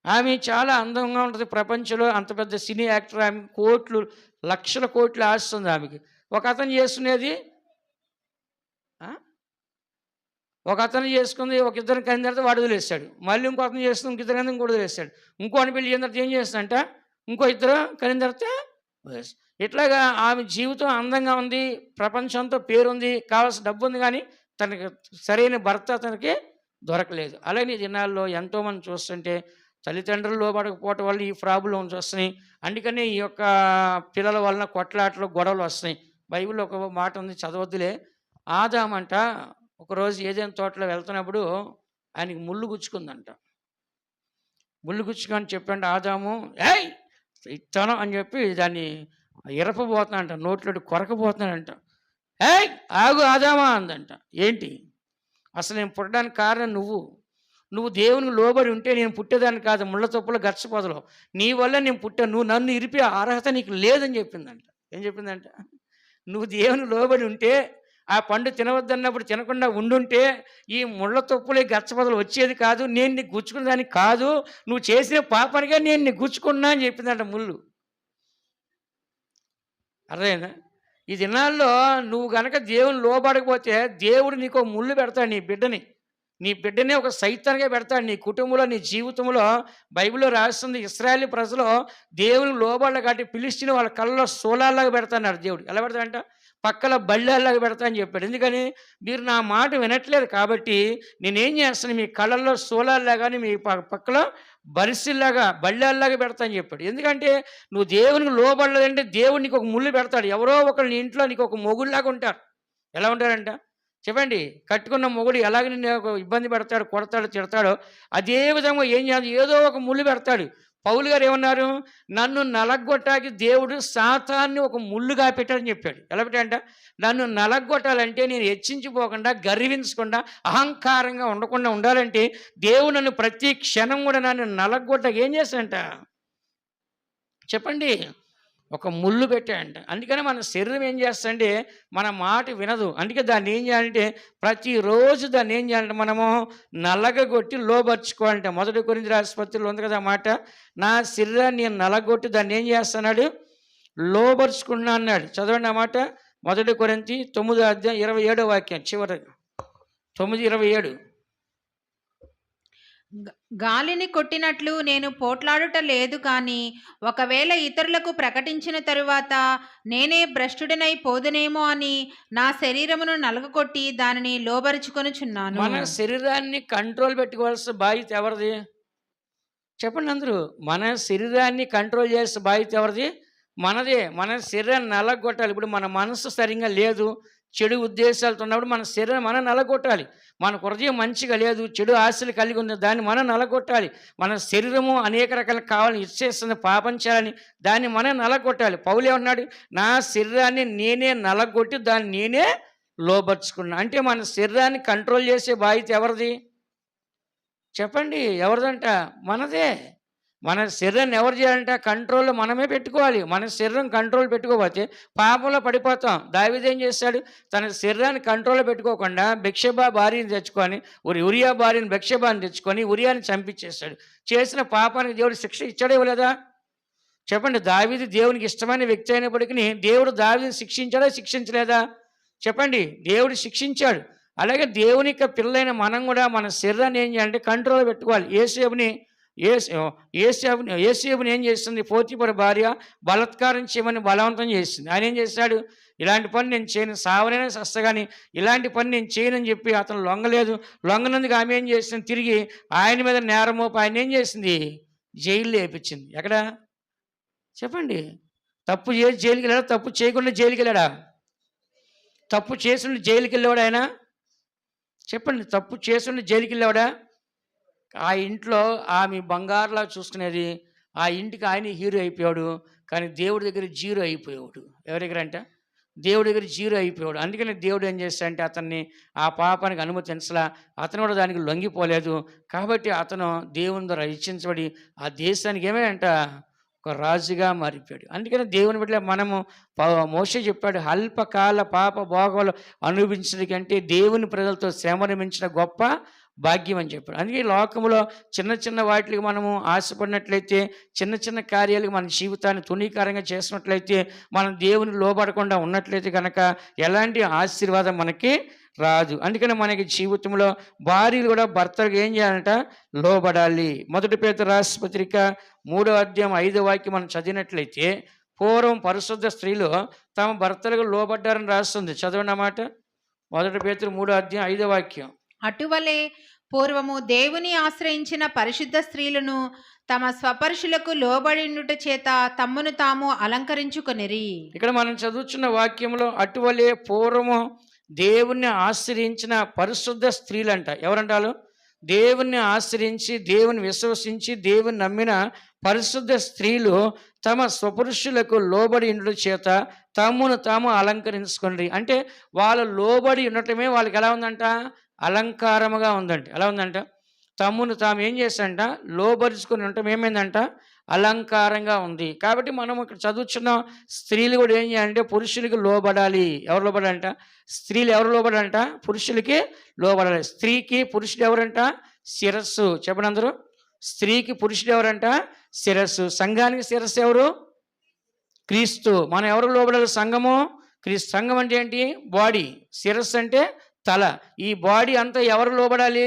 ఆమె చాలా అందంగా ఉంటుంది ప్రపంచంలో. అంత పెద్ద సినీ యాక్టర్ ఆమె. కోట్లు, లక్షల కోట్లు ఆస్తుంది ఆమెకి. ఒక అతను చేసుకునేది, ఒక అతను చేసుకుంది, ఒక ఇద్దరు కలిగిన తర్వాత వాడు వదిలేస్తాడు. మళ్ళీ ఇంకో అతను చేసుకుని ఇంక ఇద్దరు ఇంకోటి వదిలేస్తాడు. ఇంకోని పెళ్లి చేసిన తర్వాత ఏం చేస్తాడంట? ఇంకో ఇద్దరు కలిగిన తర్వాత వదిలేస్తాడు. ఇట్లాగా ఆమె జీవితం అందంగా ఉంది, ప్రపంచంతో పేరుంది, కావాల్సిన డబ్బు ఉంది, కానీ తనకి సరైన భర్త అతనికి దొరకలేదు. అలాగే ఈ దినాల్లో ఎంతోమంది చూస్తుంటే తల్లిదండ్రులు లోబడకపోవటం వల్ల ఈ ప్రాబ్లమ్స్ వస్తున్నాయి. అందుకని ఈ యొక్క పిల్లల వలన కొట్లాటలు, గొడవలు వస్తున్నాయి. బైబిల్లో ఒక మాట ఉంది, చదవద్దులే. ఆదామంట ఒకరోజు ఏదైనా తోటలో వెళ్తున్నప్పుడు ఆయనకి ముళ్ళు గుచ్చుకుందంట. ముళ్ళు గుచ్చుకొని చెప్పండి ఆదాము, ఏయ్ ఇస్తాను అని చెప్పి దాన్ని ఇరపబోతున్నాడంట, నోట్లో కొరకపోతున్నాడంట. ఏయ్ ఆగు ఆదామా అందంట. ఏంటి? అసలు నేను పుట్టడానికి కారణం నువ్వు దేవునికి లోబడి ఉంటే నేను పుట్టేదాన్ని కాదు, ముళ్ళ తొప్పులో గచ్చపోదలో నీ వల్ల నేను పుట్టాను, నువ్వు నన్ను ఇరిపే అర్హత నీకు లేదని చెప్పిందంట. ఏం చెప్పిందంట? నువ్వు దేవునికి లోబడి ఉంటే ఆ పండు తినవద్దన్నప్పుడు తినకుండా ఉండుంటే ఈ ముళ్ళ తొప్పులే గచ్చపదలు వచ్చేది కాదు, నేను నీకు గుచ్చుకునేదానికి కాదు, నువ్వు చేసిన పాపనిగా నేను నీకు గుచ్చుకున్నా అని చెప్పిందంట ముళ్ళు. అర్థమైందా? ఈ దినాల్లో నువ్వు గనక దేవుని లోబడకపోతే దేవుడు నీకు ఒక ముళ్ళు పెడతాడు నీ బిడ్డనే ఒక సైతాన్గా పెడతాడు నీ కుటుంబంలో, నీ జీవితంలో. బైబిల్లో రాస్తుంది, ఇశ్రాయేలు ప్రజలు దేవుని లోబడలు కాబట్టి ఫిలిష్తీయులు వాళ్ళ కళ్ళలో శూలాల్లాగా పెడతాన్నారు దేవుడు. ఎలా పెడతాడంట? పక్కల బళ్ళేలాగా పెడతా అని చెప్పాడు. ఎందుకని? మీరు నా మాట వినట్లేదు కాబట్టి నేనేం చేస్తాను, మీ కళ్ళల్లో శూలాల్లాగాని మీ పక్కలో బరిసిల్లాగా బళ్ళేల్లాగా పెడతా అని చెప్పాడు. ఎందుకంటే నువ్వు దేవునికి లోబడలేదంటే దేవుడు నీకు ఒక ముళ్ళు పెడతాడు. ఎవరో ఒకరు నీ ఇంట్లో నీకు ఒక మొగుళ్ళలాగా ఉంటారు. ఎలా ఉంటారంట చెప్పండి? కట్టుకున్న మొగుడు ఎలాగ నిన్ను ఇబ్బంది పెడతాడు, కొడతాడు, తిడతాడో అదే విధంగా ఏం చేయాలి, ఏదో ఒక ముళ్ళు పెడతాడు. పౌలు గారు ఏమన్నారు? నన్ను నలగొట్టాకి దేవుడు సాతాన్ని ఒక ముళ్ళుగా పెట్టాడని చెప్పాడు. ఎలా పెట్టాడంట? నన్ను నలగొట్టాలంటే నేను హెచ్చించిపోకుండా, గర్వించకుండా, అహంకారంగా ఉండకుండా ఉండాలంటే దేవుడు నన్ను ప్రతి క్షణం కూడా నన్ను నలగొట్టక ఏం చేశాడంట చెప్పండి? ఒక ముళ్ళు పెట్టాడంట. అందుకని మన శరీరం ఏం చేస్తుందంటే మన మాట వినదు. అందుకే దాన్ని ఏం చేయాలంటే ప్రతిరోజు దాన్ని ఏం చేయాలంటే మనము నలగగొట్టి లోబర్చుకోవాలంటే. 1 కొరింథీ రాసిన పత్రికలో ఉంది కదా మాట, నా శరీరాన్ని నేను నలగొట్టి దాన్ని ఏం చేస్తున్నాడు, లోబర్చుకున్నా అన్నాడు. చదవండి ఆ మాట. 1 కొరింథీ 9:27 చివరి 9:27. గాలిని కొట్టినట్లు నేను పోట్లాడుట లేదు, కానీ ఒకవేళ ఇతరులకు ప్రకటించిన తరువాత నేనే భ్రష్టుడనై పోదునేమో అని నా శరీరమును నలగకొట్టి దానిని లోబరుచుకొనుచున్నాను. మన శరీరాన్ని కంట్రోల్ పెట్టుకోవాల్సిన బాధ్యత ఎవరిది చెప్పండి అందరూ? మన శరీరాన్ని కంట్రోల్ చేసే బాధ్యత ఎవరిది? మనదే. మన శరీరాన్ని నలగొట్టాలి. ఇప్పుడు మన మనసు సరిగ్గా లేదు, చెడు ఉద్దేశాలతో ఉన్నప్పుడు మన శరీరం మనం నలగొట్టాలి. మన హృదయం మంచిగా లేదు, చెడు ఆశలు కలిగి ఉంది, దాన్ని మనం నలగొట్టాలి. మన శరీరము అనేక రకాల కావాలని ఇచ్చేస్తుంది, పాపం చేయాలని, దాన్ని మనం నలగొట్టాలి. పౌలు ఏమన్నాడు? నా శరీరాన్ని నేనే నలగొట్టి దాన్ని నేనే లోబర్చుకున్నా. అంటే మన శరీరాన్ని కంట్రోల్ చేసే బాధ్యత ఎవరిది చెప్పండి? ఎవరిదంట? మనదే. మన శరీరాన్ని ఎవరు చేయాలంటే కంట్రోల్లో మనమే పెట్టుకోవాలి. మన శరీరం కంట్రోల్ పెట్టుకోకపోతే పాపంలో పడిపోతాం. దావీదు ఏం చేశాడు? తన శరీరాన్ని కంట్రోల్లో పెట్టుకోకుండా బెత్షెబా భార్యని తెచ్చుకొని, ఉరియా భార్యని బెత్షెబాని తెచ్చుకొని ఉరియాని చంపించేశాడు. చేసిన పాపానికి దేవుడు శిక్ష ఇచ్చాడే ఇవ్వలేదా చెప్పండి? దావీదు దేవునికి ఇష్టమైన వ్యక్తి అయినప్పటికీ దేవుడు దావీదుని శిక్షించాడా, శిక్షించలేదా చెప్పండి? దేవుడు శిక్షించాడు. అలాగే దేవుని యొక్క పిల్లలైన మనం కూడా మన శరీరాన్ని ఏం చేయాలంటే కంట్రోల్లో పెట్టుకోవాలి. ఏసేపుని ఏం చేస్తుంది? పోతీఫరు భార్య బలాత్కారం చేయమని బలవంతం చేసింది. ఆయన ఏం చేశాడు? ఇలాంటి పని నేను చేయను, సావనైనా సస్తా కానీ ఇలాంటి పని నేను చేయనని చెప్పి అతను లొంగలేదు. లొంగనందుకు ఆమె ఏం చేసింది? తిరిగి ఆయన మీద నేరమోపు ఆయన ఏం చేసింది? జైల్లో వేయించింది. ఎక్కడ చెప్పండి? తప్పు చేసి జైలుకి వెళ్ళాడా? తప్పు చేయకుండా జైలుకి వెళ్ళాడా? తప్పు చేసి జైలుకి వెళ్ళేవాడు ఆయన చెప్పండి? తప్పు చేసి జైలుకి వెళ్ళేవాడా? ఆ ఇంట్లో ఆమె బంగారులా చూసుకునేది, ఆ ఇంటికి ఆయన హీరో అయిపోయాడు, కానీ దేవుడి దగ్గర జీరో అయిపోయాడు. ఎవరి దగ్గర అంట? దేవుడి దగ్గర జీరో అయిపోయాడు. అందుకని దేవుడు ఏం చేస్తాడంటే అతన్ని ఆ పాపానికి అనుమతించలా. అతను కూడా దానికి లొంగిపోలేదు. కాబట్టి అతను దేవుని ద్వారా హెచ్చించబడి ఆ దేశానికి ఏమైందంట? ఒక రాజుగా మారిపోయాడు. అందుకని దేవుని బిడ్డలే మనము మోషే చెప్పాడు, అల్పకాల పాప భోగాలు అనుభవించడం కంటే దేవుని ప్రజలతో శ్రమను మించిన గొప్ప భాగ్యం అని చెప్పాడు. అందుకే లోకంలో చిన్న చిన్న వాటికి మనము ఆశపడినట్లయితే, చిన్న చిన్న కార్యాలకు మన జీవితాన్ని తునీకారంగా చేసినట్లయితే, మనం దేవుని లోబడకుండా ఉన్నట్లయితే కనుక ఎలాంటి ఆశీర్వాదం మనకి రాదు. అందుకని మనకి జీవితంలో భార్యలు కూడా భర్తలకు ఏం చేయాలంట? లోబడాలి. 1 పేతురు రాసిన పత్రిక 3:5 మనం చదివినట్లయితే, పూర్వం పరిశుద్ధ స్త్రీలు తమ భర్తలకు లోబడ్డారని రాస్తుంది. చదవండి అన్నమాట. 1 పేతురు 3:5. అటువలే పూర్వము దేవుని ఆశ్రయించిన పరిశుద్ధ స్త్రీలను తమ స్వపరుషులకు లోబడినుట చేత తమ్మును తాము అలంకరించుకొనిరి. ఇక్కడ మనం చదువుతున్న వాక్యంలో అటువలే పూర్వము దేవుణ్ణి ఆశ్రయించిన పరిశుద్ధ స్త్రీలంట. ఎవరంటారు? దేవుణ్ణి ఆశ్రయించి, దేవుని విశ్వసించి, దేవుని నమ్మిన పరిశుద్ధ స్త్రీలు తమ స్వపురుషులకు లోబడి ఉండడం చేత తమ్మును తాము అలంకరించుకుని. అంటే వాళ్ళు లోబడి ఉండటమే వాళ్ళకి ఎలా ఉందంట? అలంకారముగా ఉందంట. ఎలా ఉందంట? తమ్మును తాము ఏం చేస్తారంట? లోబరుచుకుని ఉండటం ఏమైందంట? అలంకారంగా ఉంది. కాబట్టి మనం ఇక్కడ చదువుతున్న స్త్రీలు కూడా ఏం చేయాలంటే పురుషులకి లోబడాలి. ఎవరు లోబడాలంట? స్త్రీలు ఎవరు లోబడాలంట? పురుషులకి లోబడాలి. స్త్రీకి పురుషుడు ఎవరంట? శిరస్సు. చెప్పండి అందరూ. స్త్రీకి పురుషుడు ఎవరంట? శిరస్సు. సంఘానికి శిరస్సు ఎవరు? క్రీస్తు. మనం ఎవరు లోబడాలి? సంఘము క్రీస్తు సంఘం అంటే ఏంటి? బాడీ. శిరస్సు అంటే తల. ఈ బాడీ అంతా ఎవరు లోబడాలి?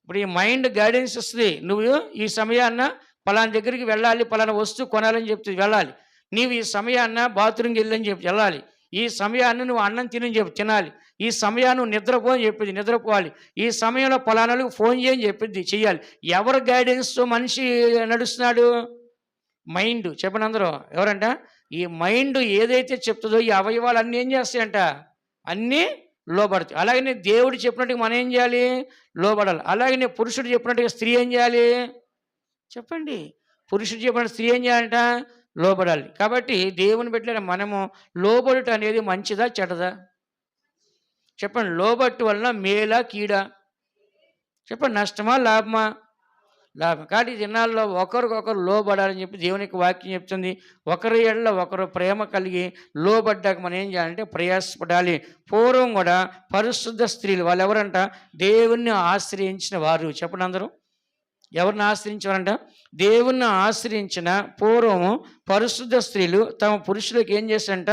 ఇప్పుడు ఈ మైండ్ గైడెన్స్ ఇస్తుంది. నువ్వు ఈ సమయాన్న పలానా దగ్గరికి వెళ్ళాలి, పలానా వస్తువు కొనాలని చెప్తుంది, వెళ్ళాలి. నీవు ఈ సమయాన్న బాత్రూమ్కి వెళ్ళని చెప్పి వెళ్ళాలి. ఈ సమయాన్ని నువ్వు అన్నం తినని చెప్పి తినాలి. ఈ సమయాన్ని నువ్వు నిద్రపో అని చెప్పింది, నిద్రపోవాలి. ఈ సమయంలో పలానాలకు ఫోన్ చేయని చెప్పింది, చెయ్యాలి. ఎవరు గైడెన్స్తో మనిషి నడుస్తున్నాడు? మైండ్. చెప్పండి అందరూ. ఎవరంట? ఈ మైండ్ ఏదైతే చెప్తుందో ఈ అవయవాలు అన్నీ ఏం చేస్తాయంట? అన్నీ లోబడతాయి. అలాగనే దేవుడు చెప్పినట్టుగా మనం ఏం చేయాలి? లోబడాలి. అలాగనే పురుషుడు చెప్పినట్టుగా స్త్రీ ఏం చేయాలి? చెప్పండి. పురుషుడు చెప్పినట్టు స్త్రీ ఏం చేయాలంట? లోబడాలి. కాబట్టి దేవుని బిడ్డలైన మనము లోబడుట అనేది మంచిదా చెడ్డదా? చెప్పండి. లోబట్టు వలన మేలా కీడా? చెప్పండి. నష్టమా లాభమా? లాభం. కాబట్టి ఈ దినాల్లో ఒకరికొకరు లోబడాలని చెప్పి దేవుని యొక్క వాక్యం చెప్తుంది. ఒకరి ఎడల ఒకరు ప్రేమ కలిగి లోబడ్డాక మనం ఏం చేయాలంటే ప్రయాసపడాలి. పూర్వం కూడా పరిశుద్ధ స్త్రీలు వాళ్ళు ఎవరంట? దేవుణ్ణి ఆశ్రయించిన వారు. చెప్పండి అందరూ. ఎవరిని ఆశ్రయించారంట? దేవుణ్ణి ఆశ్రయించిన పూర్వము పరిశుద్ధ స్త్రీలు తమ పురుషులకు ఏం చేశారంట?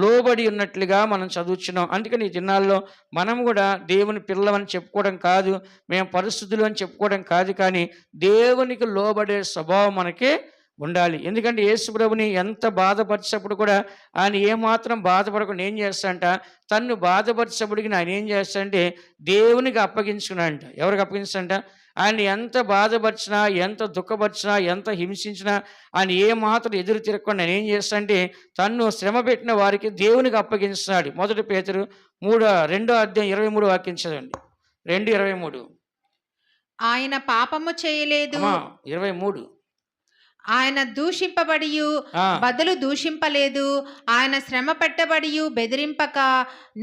లోబడి ఉన్నట్లుగా మనం చదువుతున్నాం. అందుకని ఈ దినాల్లో మనం కూడా దేవుని పిల్లలని చెప్పుకోవడం కాదు, మేము పరిశుద్ధులు అని చెప్పుకోవడం కాదు, కానీ దేవునికి లోబడే స్వభావం మనకి ఉండాలి. ఎందుకంటే యేసు ప్రభుని ఎంత బాధపరిచినప్పుడు కూడా ఆయన ఏమాత్రం బాధపడకుండా ఏం చేస్తాడంట? తన్ను బాధపరిచినప్పటికి ఆయన ఏం చేస్తాడంటే దేవునికి అప్పగించుకున్నాడంట. ఎవరికి అప్పగించాడంట? ఆయన ఎంత బాధపరిచినా, ఎంత దుఃఖపరిచినా, ఎంత హింసించినా ఆయన ఏమాత్రం ఎదురు తిరగకుండా ఆయన ఏం చేస్తాడంటే తన్ను శ్రమ పెట్టిన వారికి దేవునికి అప్పగించున్నాడు. 1 పేతురు 2వ అధ్యాయం 23 వాక్యం చదవండి. 2:23. ఆయన పాపము చేయలేదు, 23. ఆయన దూషింపబడియు బదులు దూషింపలేదు, ఆయన శ్రమ పెట్టబడియు బెదిరింపక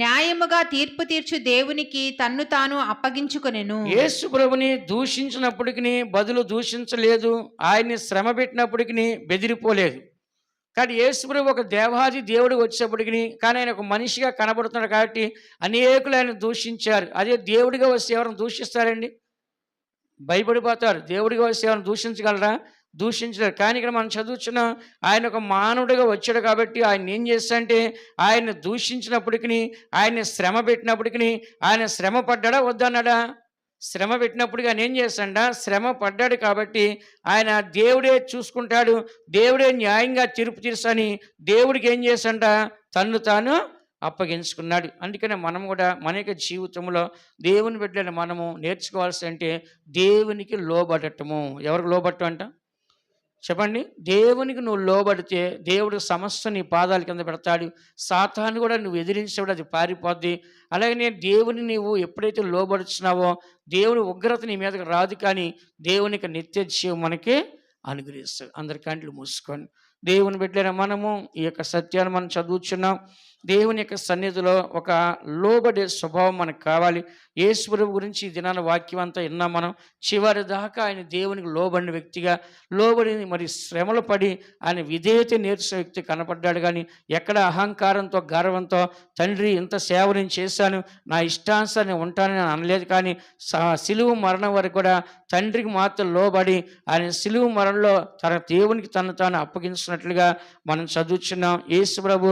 న్యాయముగా తీర్పు తీర్చు దేవునికి తన్ను తాను అప్పగించుకొనెను. యేసు ప్రభుని దూషించినప్పటికి బదులు దూషించలేదు, ఆయన్ని శ్రమ పెట్టినప్పటికి బెదిరిపోలేదు. కానీ యేసు ప్రభు ఒక దేవాది దేవుడు వచ్చేప్పటికి, కానీ ఆయన ఒక మనిషిగా కనబడుతున్నాడు కాబట్టి అనేకులు ఆయన దూషించారు. అదే దేవుడిగా వస్తే ఎవరిని దూషిస్తారండి? భయపడిపోతారు. దేవుడిగా వస్తే ఎవరిని దూషించగలరా? దూషించలేరు. కానీ ఇక్కడ మనం చదువుతున్నాం, ఆయన ఒక మానవుడిగా వచ్చాడు కాబట్టి ఆయన ఏం చేస్తాడంటే ఆయన దూషించినప్పటికీ, ఆయన శ్రమ పెట్టినప్పటికీ, ఆయన శ్రమ పడ్డాడా వద్దన్నాడా? శ్రమ పెట్టినప్పటికీ ఆయన ఏం చేస్తాడ? శ్రమ పడ్డాడు కాబట్టి ఆయన దేవుడే చూసుకుంటాడు, దేవుడే న్యాయంగా తీర్పు తీర్చని దేవుడికి ఏం చేస్తాడ? తన్ను తాను అప్పగించుకున్నాడు. అందుకనే మనం కూడా మన యొక్క జీవితంలో దేవుని బిడ్డలను మనము నేర్చుకోవాల్సి అంటే దేవునికి లోబడటము. ఎవరికి లోబడటం అంట? చెప్పండి. దేవునికి నువ్వు లోబడితే దేవుడు సమస్త నీ పాదాల కింద పెడతాడు. సాతాను కూడా నువ్వు ఎదిరించినప్పుడు అది పారిపోద్ది. అలాగనే దేవుని నీవు ఎప్పుడైతే లోబడుచున్నావో దేవుని ఉగ్రత నీ మీదకి రాదు, కానీ దేవునికి నిత్య జీవం మనకి అనుగ్రహిస్తాడు. అందరి కంట్లు మూసుకొని దేవుని బిడ్డలైన మనము ఈ యొక్క సత్యాన్ని మనం చదువుచున్నాం. దేవుని యొక్క సన్నిధిలో ఒక లోబడే స్వభావం మనకు కావాలి. యేసు ప్రభువు గురించి ఈ దినాన వాక్యం అంతా విన్నాం మనం. చివరి దాకా ఆయన దేవునికి లోబడిన వ్యక్తిగా, లోబడి మరి శ్రమలు పడి ఆయన విధేయత నేర్చిన వ్యక్తి కనపడ్డాడు. కానీ ఎక్కడ అహంకారంతో గర్వంతో తండ్రి ఇంత సేవ నేను చేశాను, నా ఇష్టానుసారం ఉంటానని అనలేదు. కానీ సిలువ మరణం వరకు కూడా తండ్రికి మాత్రం లోబడి ఆయన సిలువ మరణంలో తన దేవునికి తను తాను అప్పగించినట్లుగా మనం చదువుచున్నాం. యేసు ప్రభు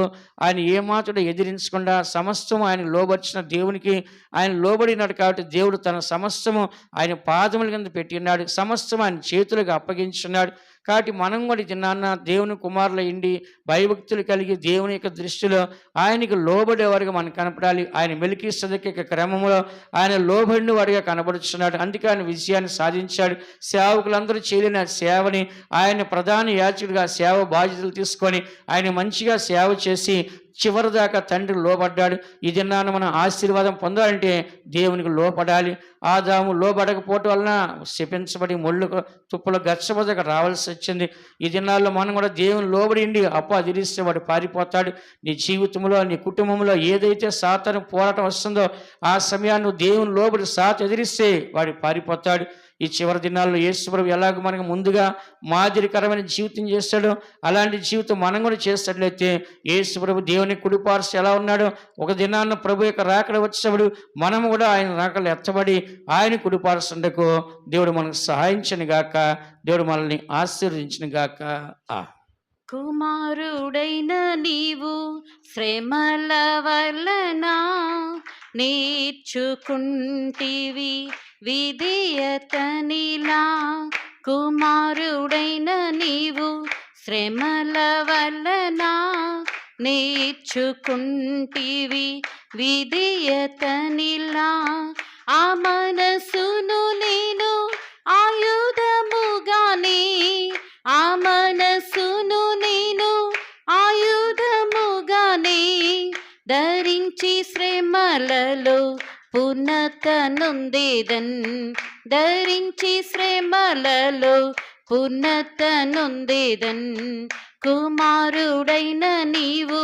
ఆయన ఏమాత్రం ఎదిరించకుండా సమస్తము ఆయన లోబడిచిన దేవునికి ఆయన లోబడినాడు కాబట్టి దేవుడు తన సమస్తము ఆయన పాదముల కింద పెట్టినాడు, సమస్తం ఆయన చేతులకు అప్పగించున్నాడు. కాబట్టి మనం కూడా తిన్నాన్న దేవుని కుమారులు ఇండి భయభక్తులు కలిగి దేవుని యొక్క దృష్టిలో ఆయనకి లోబడేవారుగా మనం కనపడాలి. ఆయన మెల్కీసెదెకు క్రమంలో ఆయన లోబడిన వాడిగా కనబడుతున్నాడు. అందుకే ఆయన విజయాన్ని సాధించాడు. సేవకులందరూ చేయలేని సేవని ఆయన ప్రధాన యాజకుడిగా సేవ బాధ్యతలు తీసుకొని ఆయన మంచిగా సేవ చేసి చివరి దాకా తండ్రి లోబడ్డాడు. ఈ దినాన్ని మనం ఆశీర్వాదం పొందాలంటే దేవునికి లోపడాలి. ఆదాము లోబడకపోవటం వలన శపించబడి ముళ్ళు తుప్పలు గచ్చబోదక రావాల్సి వచ్చింది. ఈ దినాల్లో మనం కూడా దేవుని లోబడి అదిరిస్తే వాడు పారిపోతాడు. నీ జీవితంలో నీ కుటుంబంలో ఏదైతే సాతాను పోరాటం వస్తుందో ఆ సమయాన్ని దేవుని లోబడి ఎదిరిస్తే వాడు పారిపోతాడు. ఈ చివరి దినాల్లో యేసు ప్రభు ఎలాగ మనకు ముందుగా మాదిరికరమైన జీవితం చేస్తాడో అలాంటి జీవితం మనం కూడా చేసినట్లయితే యేసు ప్రభు దేవుని కుడిపార్శ్వ ఎలా ఉన్నాడో ఒక దినాన్న ప్రభు యొక్క రాకడ వచ్చేవాడు మనం కూడా ఆయన రాకలు ఎత్తబడి ఆయన కుడిపార్శ్వకు దేవుడు మనకు సహాయించను గాక, దేవుడు మనల్ని ఆశీర్వదించను గాక. కుమారుడైన నీవు శ్రమల వలన నేర్చుకుంటివి విధేయతనిలా. కుమారుడైన నీవు శ్రమల వలన నేర్చుకుంటివి విధేయతనిలా. ఆ మనసును నేను ఆయుధముగానే, ఆ మనసును నేను ఆయుధముగానే ధరించి శ్రమలలో పూర్ణత నొందేదన్, ధరించి శ్రమలలో పూర్ణత నొందేదన్. కుమారుడైన నీవు